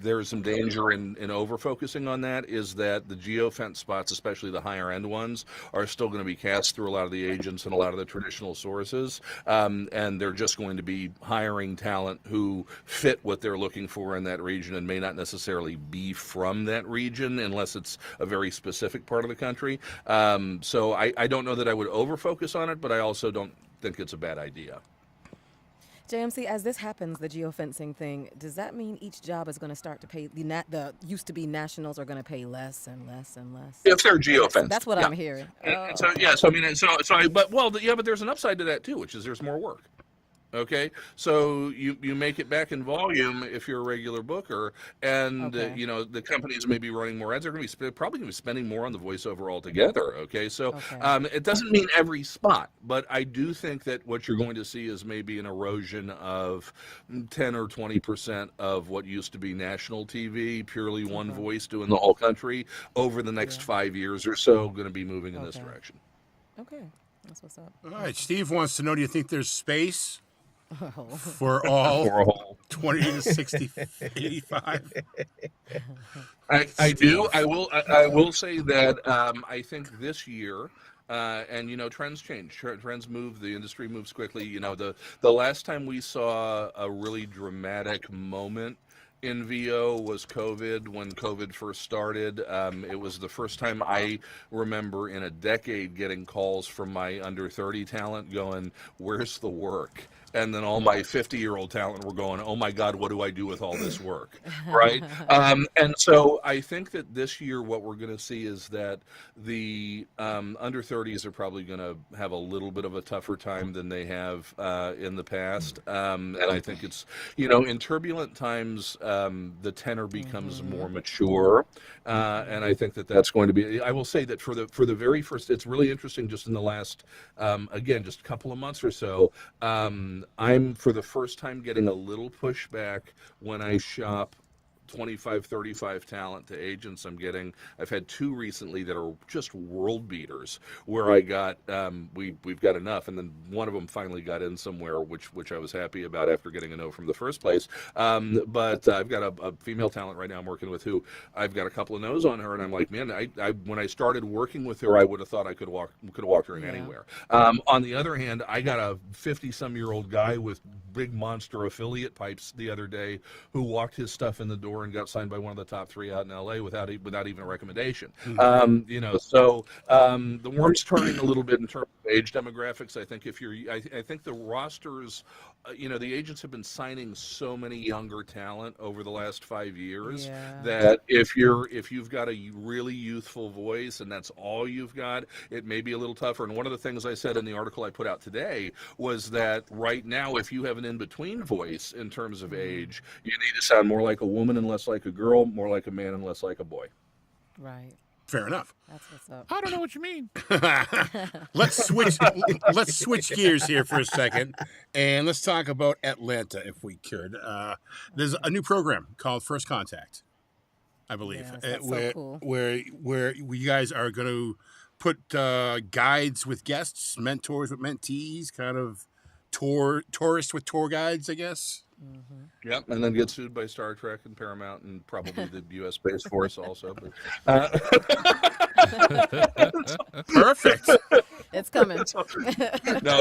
there's some danger in over-focusing on that is that the geofence spots, especially the higher-end ones, are still going to be cast through a lot of the agents and a lot of the traditional sources. And they're just going to be hiring talent who fit what they're looking for in that region and may not necessarily be from that region unless it's a very specific part of the country. So I don't know that I would over-focus on it, but I also don't think it's a bad idea. JMC, as this happens, the geofencing thing, does that mean each job is going to start to pay, the used to be nationals are going to pay less and less and less? If they're geofenced. That's what yeah. I'm hearing. And so I mean, but there's an upside to that too, which is there's more work. Okay, so you make it back in volume if you're a regular booker, and Okay. you know the companies may be running more ads. They're going to be probably going to be spending more on the voiceover altogether. Okay, so Okay. it doesn't mean every spot, but I do think that what you're going to see is maybe an erosion of 10 or 20% of what used to be national TV, purely one Okay. voice doing the whole country, over the next Yeah. 5 years or so, going to be moving in this Okay. direction. Okay, that's what's up. All right, Steve wants to know, do you think there's space Oh. for all For a whole 20 to 60, 85? I do. I will say that I think this year, and you know, trends change. Trends move. The industry moves quickly. You know, the last time we saw a really dramatic moment in VO was COVID. When COVID first started, it was the first time I remember in a decade getting calls from my under 30 talent going, "Where's the work?" And then all my 50-year-old talent were going, "Oh my God, what do I do with all this work?" Right? And so I think that this year what we're going to see is that the under 30s are probably going to have a little bit of a tougher time than they have in the past. And I think it's, you know, in turbulent times, the tenor becomes more mature. And I think that that's going to be, I will say that for the very first, it's really interesting just in the last, again, just a couple of months or so, I'm for the first time getting a little pushback when I shop 25, 35 talent to agents. I've had two recently that are just world beaters where I got, we've got enough. And then one of them finally got in somewhere, which I was happy about after getting a no from the first place. But I've got a female talent right now I'm working with who I've got a couple of no's on her. And I'm like, man, I when I started working with her, I would have thought I could have walked her in anywhere. On the other hand, I got a 50-some-year-old guy with big monster affiliate pipes the other day who walked his stuff in the door and got signed by one of the top 3 out in LA without even a recommendation. You know, so the worm's turning a little bit in terms of age demographics. I think I think the rosters, you know, the agents have been signing so many younger talent over the last 5 years that if you've got a really youthful voice and that's all you've got, it may be a little tougher. And one of the things I said in the article I put out today was that right now, if you have an in-between voice in terms of age, you need to sound more like a woman and less like a girl, more like a man and less like a boy. Right. Fair enough. That's what's up. I don't know what you mean. Let's switch gears here for a second, and let's talk about Atlanta, if we could. There's a new program called First Contact, I believe, Yes, that's where, so cool. where you guys are going to put guides with guests, mentors with mentees, kind of tourist with tour guides, I guess. Yep, and then get sued by Star Trek and Paramount and probably the U.S. Space Force also. But, Perfect. It's coming. no,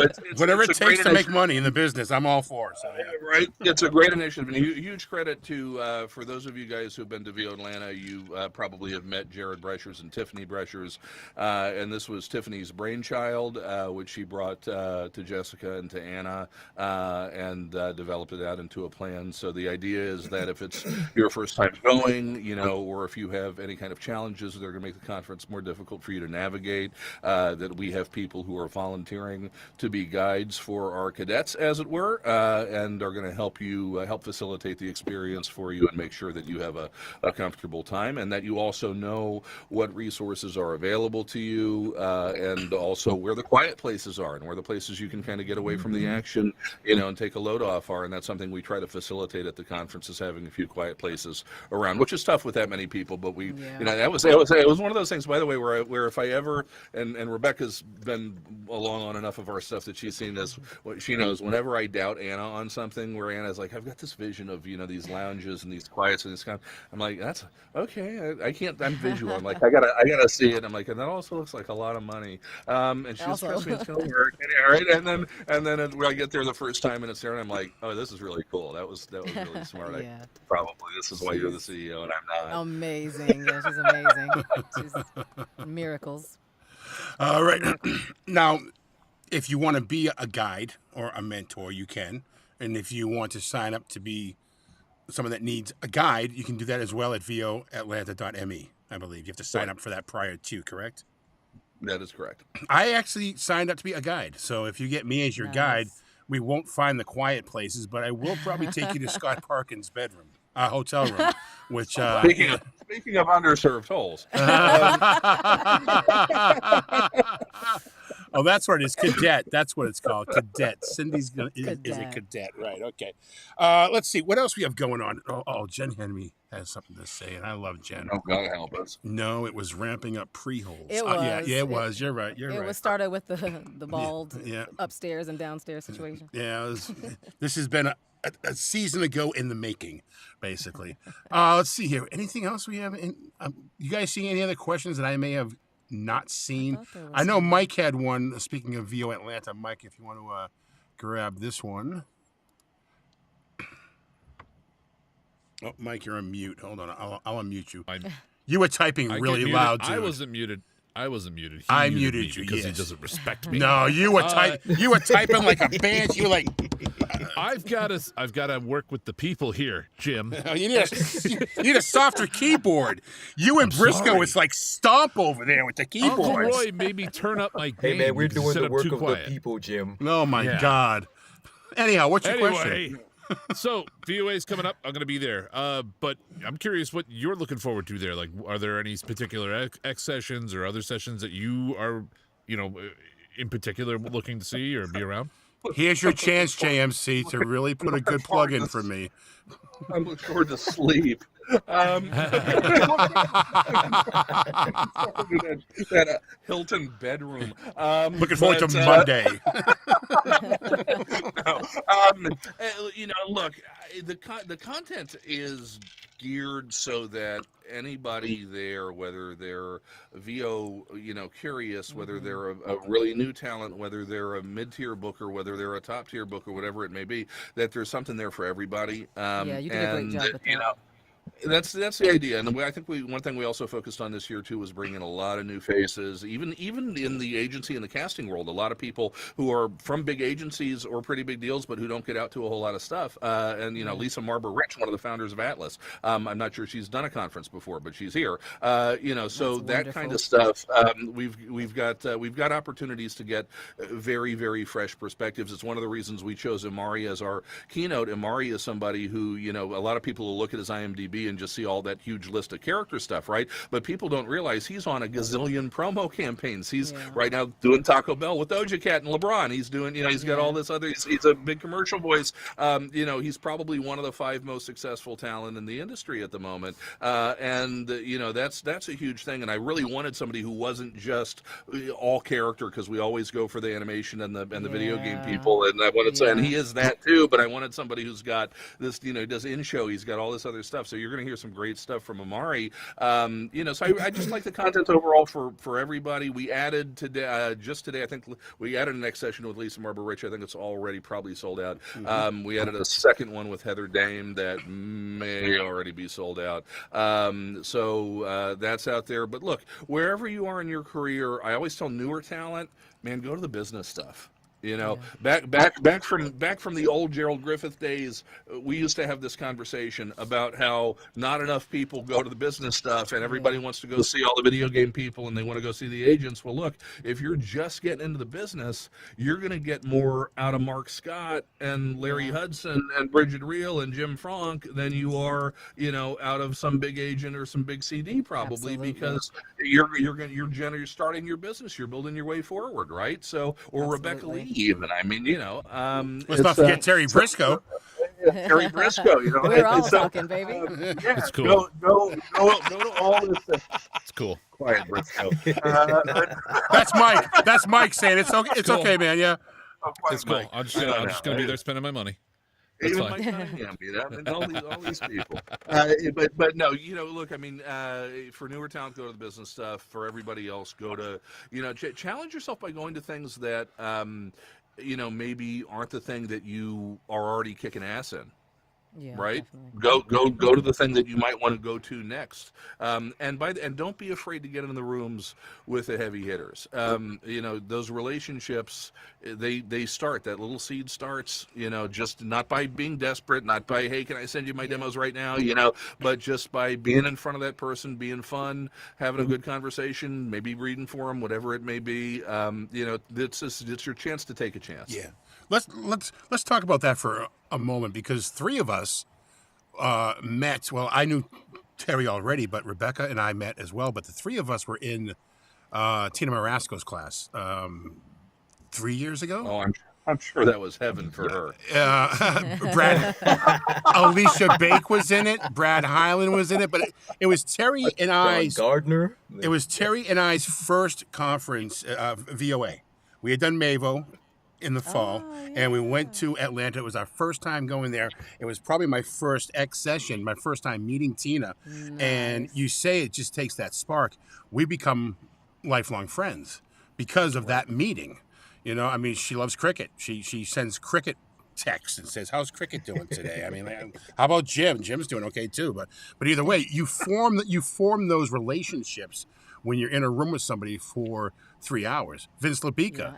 it's Whatever it's it a great takes to make initiative. money in the business, I'm all for. So yeah. Right, it's a great initiative, and huge credit to for those of you guys who've been to VO Atlanta. You probably have met Jared Breschers and Tiffany Breschers, and this was Tiffany's brainchild, which she brought to Jessica and to Anna, and developed it out into a plan. So the idea is that if it's your first time going, or if you have any kind of challenges that are going to make the conference more difficult for you to navigate, that we have people who are volunteering to be guides for our cadets, as it were, and are going to help you help facilitate the experience for you and make sure that you have a comfortable time, and that you also know what resources are available to you, and also where the quiet places are and where the places you can kind of get away from the action, and take a load off are. And that's something we try to facilitate at the conference, is having a few quiet places around, which is tough with that many people. But we, that was it was one of those things, by the way, where if I ever, and Rebecca's been along on enough of our stuff that she's seen this, what she knows, whenever I doubt Anna on something, where Anna's like, I've got this vision of, these lounges and these quiets and this kind of, I'm like, that's okay. I can't, I'm visual. I'm like, I gotta see it. I'm like, and that also looks like a lot of money. And she just trusts me, it's gonna work. Right. And then when I get there the first time and it's there, and I'm like, oh, this is really cool. That was really smart. Yeah. Probably this is why you're the CEO and I'm not. Amazing. Yeah, she's amazing. She's miracles. All right. Now, if you want to be a guide or a mentor, you can. And if you want to sign up to be someone that needs a guide, you can do that as well at voatlanta.me, I believe. You have to sign up for that prior to, correct? That is correct. I actually signed up to be a guide. So if you get me as your guide, we won't find the quiet places, but I will probably take you to Scott Parkin's bedroom, hotel room, which... Speaking of underserved holes. Oh, that's what it is. Cadet. That's what it's called. Cadet. Cindy's is a cadet. Right. Okay. Let's see. What else we have going on? Oh, Jen Henry has something to say, and I love Jen. Oh, God help us. No, it was ramping up pre-holes. It was. Yeah, it was. You're right. It was started with the bald upstairs and downstairs situation. Yeah. This has been a season ago in the making, basically. Let's see here. Anything else we have? You guys see any other questions that I may have not seen? I know Mike had one. Speaking of VO Atlanta, Mike, if you want to grab this one. Oh, Mike, you're on mute. Hold on, I'll unmute you. You were typing really loud, dude. I wasn't muted. He I muted you because he doesn't respect me. No, you were typing like a band. You were like, I've got to work with the people here, Jim. you need a softer keyboard. You and Briscoe, it's like stomp over there with the Uncle keyboard. Roy made me turn up my game. Hey man, we're doing the work of quiet. the people, Jim. Oh my God. Anyhow, what's your question? So VOA's coming up. I'm going to be there. But I'm curious what you're looking forward to there. Like, are there any particular X sessions or other sessions that you are, in particular looking to see or be around? Here's your chance, JMC, to really put a good plug in for me. I look forward to sleep. That Hilton bedroom. Looking forward to Monday. Look, the content is geared so that anybody there, whether they're VO, curious, whether they're a really new talent, whether they're a mid-tier booker, whether they're a top-tier booker, whatever it may be, that there's something there for everybody. Yeah, you did a great job with that. That's the idea, and I think one thing we also focused on this year too was bringing a lot of new faces, even in the agency and the casting world. A lot of people who are from big agencies or pretty big deals, but who don't get out to a whole lot of stuff. And Lisa Marber Rich, one of the founders of Atlas. I'm not sure she's done a conference before, but she's here. So that kind of stuff. We've got opportunities to get very, very fresh perspectives. It's one of the reasons we chose Amari as our keynote. Amari is somebody who a lot of people will look at his IMDb and just see all that huge list of character stuff, right? But people don't realize he's on a gazillion promo campaigns. He's right now doing Taco Bell with Doja Cat and LeBron. He's doing, he's got all this other. He's a big commercial voice. He's probably one of the 5 most successful talent in the industry at the moment, and that's a huge thing. And I really wanted somebody who wasn't just all character, because we always go for the animation and the video game people, and I wanted and he is that too. But I wanted somebody who's got this, does in show. He's got all this other stuff. So you're going to hear some great stuff from Amari. So I just like the content overall for everybody. We added today, just today, I think we added an next session with Lisa Marber Rich. I think it's already probably sold out. We added a second one with Heather Dame that may already be sold out. So that's out there. But look, wherever you are in your career, I always tell newer talent, man, go to the business stuff. Back from the old Gerald Griffith days, we used to have this conversation about how not enough people go to the business stuff, and everybody wants to go see all the video game people, and they want to go see the agents. Well, look, if you're just getting into the business, you're going to get more out of Mark Scott and Larry Hudson and Bridget Reel and Jim Frank than you are, out of some big agent or some big CD, probably. Absolutely. Because you're starting your business, you're building your way forward, right? So, or Absolutely. Rebecca Lee. Even, let's not forget Terry Briscoe. Terry Briscoe, We're all talking, baby. It's cool. Go to all this stuff. It's cool. Quiet, Briscoe. That's Mike. That's Mike saying it's okay. It's cool. Okay, man. Yeah. It's cool. I'm just gonna be there spending my money. That's Even fine. Mike Cunningham, and all these people. But no, look, for newer talent, go to the business stuff. For everybody else, go to, challenge yourself by going to things that, maybe aren't the thing that you are already kicking ass in. Yeah, right. Definitely. Go to the thing that you might want to go to next, and don't be afraid to get in the rooms with the heavy hitters. Those relationships, they start, that little seed starts. Just not by being desperate, not by, hey, can I send you my demos right now? But just by being in front of that person, being fun, having a good conversation, maybe reading for them, whatever it may be. It's your chance to take a chance. Yeah. Let's talk about that for a moment, because 3 of us met. Well, I knew Terry already, but Rebecca and I met as well. But the 3 of us were in Tina Marasco's class 3 years ago. Oh, I'm sure that was heaven for her. Alicia Bake was in it. Brad Hyland was in it. But it was Terry and I's Gardner. It was Terry and I's first conference, VOA. We had done Mavo in the fall, and we went to Atlanta. It was our first time going there. It was probably my first X session, my first time meeting Tina. Nice. And you say it just takes that spark. We become lifelong friends because of that meeting. She loves cricket. She sends cricket texts and says, "How's cricket doing today?" How about Jim? Jim's doing okay too. But either way, you form those relationships when you're in a room with somebody for 3 hours. Vince Labica,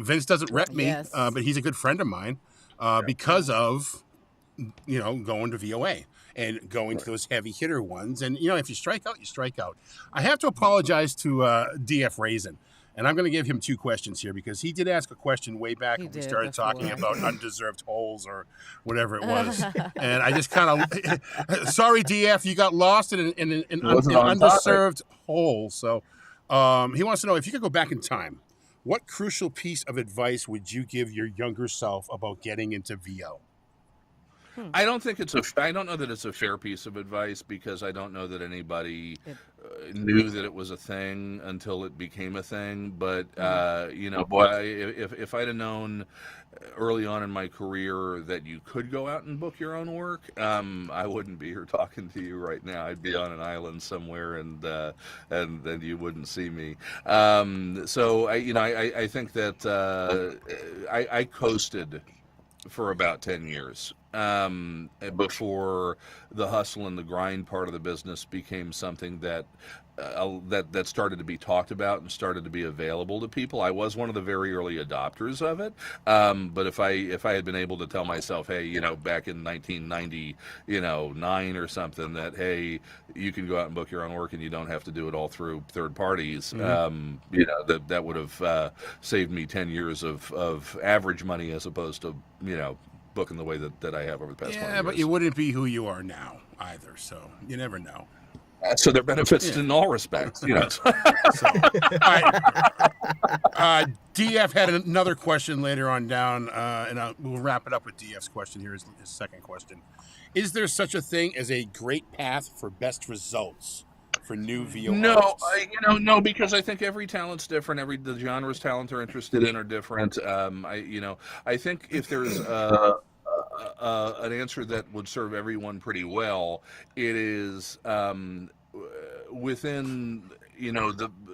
Vince doesn't rep me, but he's a good friend of mine because of, going to VOA and going to those heavy hitter ones. And, if you strike out, you strike out. I have to apologize to DF Raisin. And I'm going to give him 2 questions here, because he did ask a question way back when we started talking about undeserved holes or whatever it was. And I just kind of, sorry, DF, you got lost in an undeserved hole. So he wants to know, if you could go back in time, what crucial piece of advice would you give your younger self about getting into VO? I don't know that it's a fair piece of advice, because I don't know that anybody knew that it was a thing until it became a thing. But if I'd have known early on in my career that you could go out and book your own work, I wouldn't be here talking to you right now. I'd be on an island somewhere, and then you wouldn't see me. So I think that I coasted for about 10 years before the hustle and the grind part of the business became something that started to be talked about and started to be available to people. I was one of the very early adopters of it. But if I had been able to tell myself, hey, back in 1999 or something, that, hey, you can go out and book your own work and you don't have to do it all through third parties, that would have saved me 10 years of average money, as opposed to, book in the way that I have over the past 20 years. Yeah, but you wouldn't be who you are now either, so you never know. So there are benefits in all respects, you know. So, all right. DF had another question later on down, and we'll wrap it up with DF's question. Here is his second question. Is there such a thing as a great path for best results for new VO artists? No, because I think every talent's different. The genres talent are interested in are different. I think if there's an answer that would serve everyone pretty well, it is within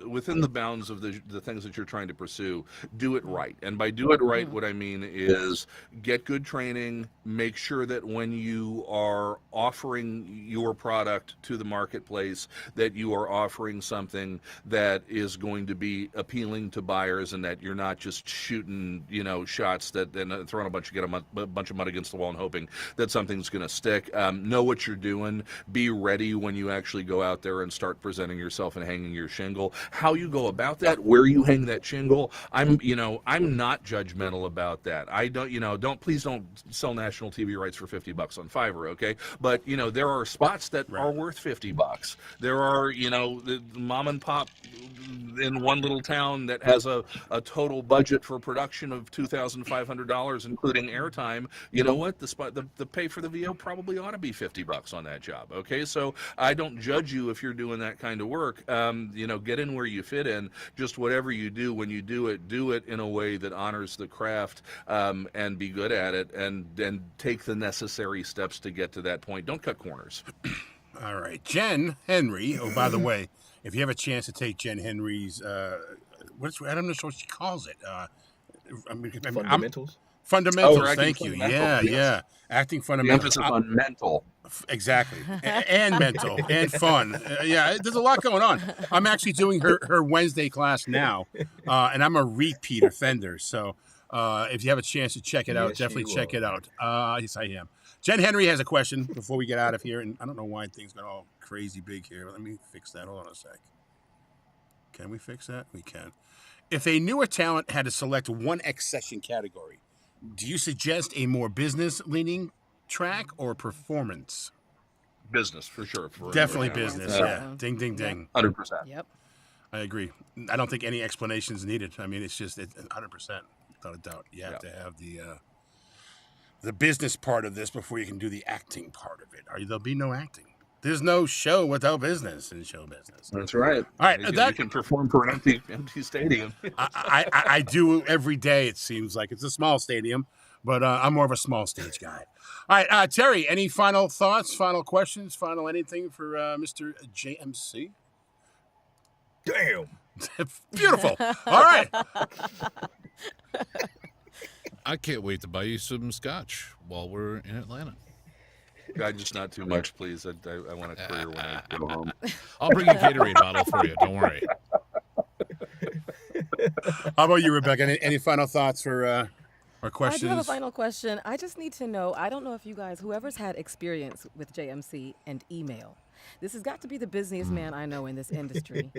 within the bounds of the things that you're trying to pursue, do it right. And by do it right, what I mean is get good training, make sure that when you are offering your product to the marketplace, that you are offering something that is going to be appealing to buyers, and that you're not just shooting, shots that then throwing a bunch of mud against the wall and hoping that something's going to stick. Know what you're doing. Be ready when you actually go out there and start presenting yourself and hanging your shingle. How you go about that, where you hang that shingle, I'm not judgmental about that. I please don't sell national TV rights for $50 on Fiverr, okay? But there are spots that are worth $50. There are the mom and pop in one little town that has a total budget for production of $2,500, including airtime. You know what? The pay for the VO probably ought to be $50 on that job. Okay, so I don't judge you if you're doing that kind of work. Get in where you fit in. Just whatever you do, when you do it in a way that honors the craft, and be good at it, and then take the necessary steps to get to that point. Don't cut corners. All right, Jen Henry. Oh, by the way, if you have a chance to take Jen Henry's, I don't know what she calls it. Fundamentals. Fundamentals. Thank you. Yeah. Acting fundamentals. The emphasis on mental. Exactly. And mental and fun. There's a lot going on. I'm actually doing her Wednesday class now, and I'm a repeat offender. So if you have a chance to check it out, definitely check it out. Yes, I am. Jen Henry has a question before we get out of here, and I don't know why things got all crazy big here. Let me fix that. Hold on a sec. Can we fix that? We can. If a newer talent had to select one X-Session category, do you suggest a more business-leaning track or performance? Business, for sure. Definitely business, yeah. Ding, ding, ding. 100%. Yep. I agree. I don't think any explanation is needed. I mean, it's 100%, without a doubt. You have to have the business part of this before you can do the acting part of it. There'll be no acting. There's no show without business in show business. That's right. All right, you can perform for an empty stadium. I do every day. It seems like it's a small stadium, but I'm more of a small stage guy. All right, Terry. Any final thoughts? Final questions? Final anything for Mr. JMC? Damn. Beautiful. All right. I can't wait to buy you some scotch while we're in Atlanta. God, just not too much, please. I want a career when I go home. I'll bring you a Gatorade bottle for you. Don't worry. How about you, Rebecca? Any final thoughts or questions? I do have a final question. I just need to know, I don't know if you guys, whoever's had experience with JMC and email, this has got to be the busiest man I know in this industry.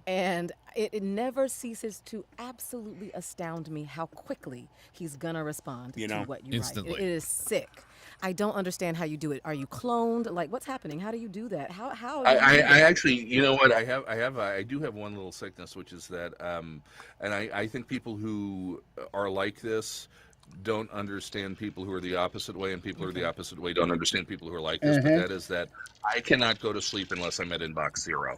And it never ceases to absolutely astound me how quickly he's going to respond to what you instantly. write. It is sick. I don't understand how you do it. Are you cloned? Like, what's happening? How do you do that? How? I actually, you know what? I do have one little sickness, which is that, and I think people who are like this don't understand people who are the opposite way, and people who are the opposite way don't understand people who are like this. But that is that I cannot go to sleep unless I'm at inbox 0.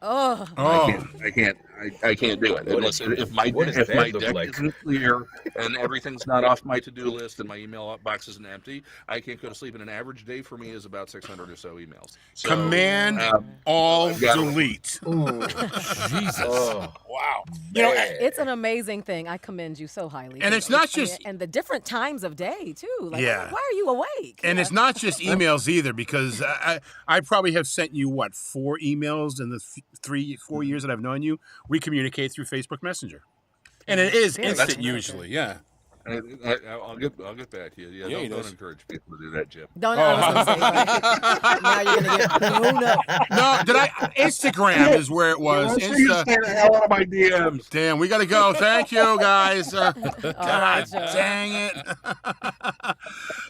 Oh. I can't do it unless if my deck isn't clear and everything's not off my to-do list and my email box isn't empty. I can't go to sleep. And an average day for me is about 600 or so emails. So, Command delete. Ooh. Jesus. Oh. Wow. It's an amazing thing. I commend you so highly. And it's not just and the different times of day too. Like, Yeah. why are you awake? And it's not just emails either, because I probably have sent you 4 emails in the 4 years that I've known you. We communicate through Facebook Messenger, and it is instant usually. Yeah. I'll get back to you. Yeah, Yeah, he don't does. encourage people to do that, Jim. Don't. I was gonna say. Right? Now you're gonna get blown up. No, did I? Instagram is where it was. Insta. Stay the hell out of my DMs. Damn, we got to go. Thank you, guys. All God right, Joe. dang it.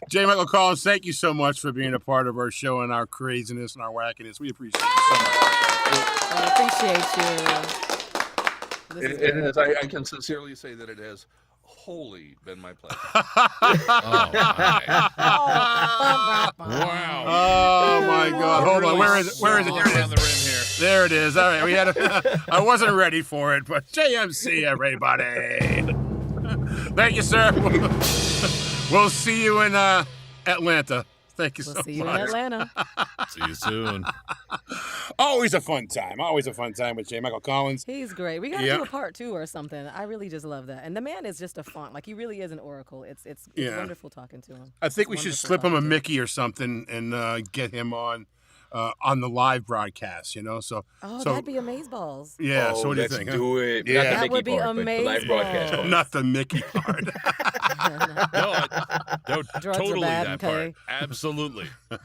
J. Michael Collins, thank you so much for being a part of our show and our craziness and our wackiness. We appreciate you so much. I appreciate you. It is. I can sincerely say that it has wholly been my pleasure. Oh, my. Wow. Oh my God! Hold on. Where is it? Where is it? There it Around the rim here. is. There it is. All right, we had. I wasn't ready for it, but JMC, everybody. Thank you, sir. We'll see you in Atlanta. Thank you so We'll see you much. in Atlanta. See you soon. Always a fun time. Always a fun time with J. Michael Collins. He's great. We gotta Yeah. do a part 2 or something. I really just love that. And the man is just a font. Like he really is an oracle. It's Yeah. wonderful talking to him. I think we should Wonderful slip him a talking to Mickey or something and get him on the live broadcast. You know, so Oh, so that'd be amazeballs. yeah. Oh, so what do you let's think? do it. Yeah. Not the That Mickey would be part, but the live broadcast amazing. part. Not the Mickey part. No, Drugs are totally bad, that okay? part. Absolutely. All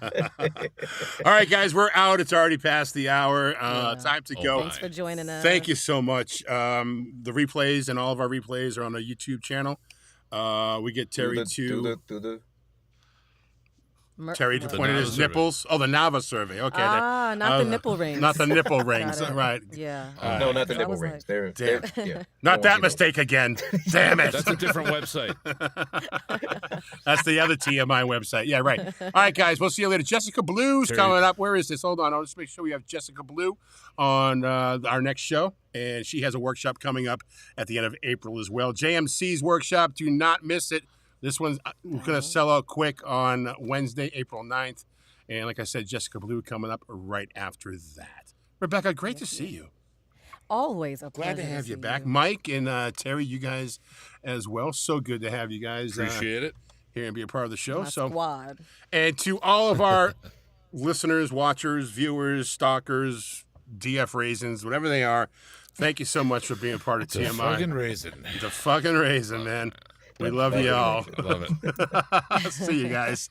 right, guys, we're out. It's already past the hour. Time to Oh, go. Thanks for joining us. Thank you so much. The replays and all of our replays are on the YouTube channel. We get Terry Terry to Mer- point at Nava his survey. nipples. Oh, the Nava survey. Okay. Ah, not the nipple rings. Not the nipple rings. Got it. Right. Yeah. No, not the I nipple was rings. like- They're Damn. yeah. Not that Don't want mistake again. Damn it. That's a different website. That's the other TMI website. Yeah, right. All right, guys. We'll see you later. Jessica Blue's Terry. coming up. Where is this? Hold on. I'll just make sure we have Jessica Blue on our next show. And she has a workshop coming up at the end of April as well. JMC's workshop. Do not miss it. This one's going to sell out quick on Wednesday, April 9th. And like I said, Jessica Blue coming up right after that. Rebecca, great to see you. Always a Glad pleasure to have see you back. Mike and Terry, you guys as well. So good to have you guys Appreciate it. here and be a part of the show. My So, squad. and to all of our listeners, watchers, viewers, stalkers, DF raisins, whatever they are, thank you so much for being a part of The TMI. fucking raisin. The fucking raisin, man. We love you all. Love it. See you guys.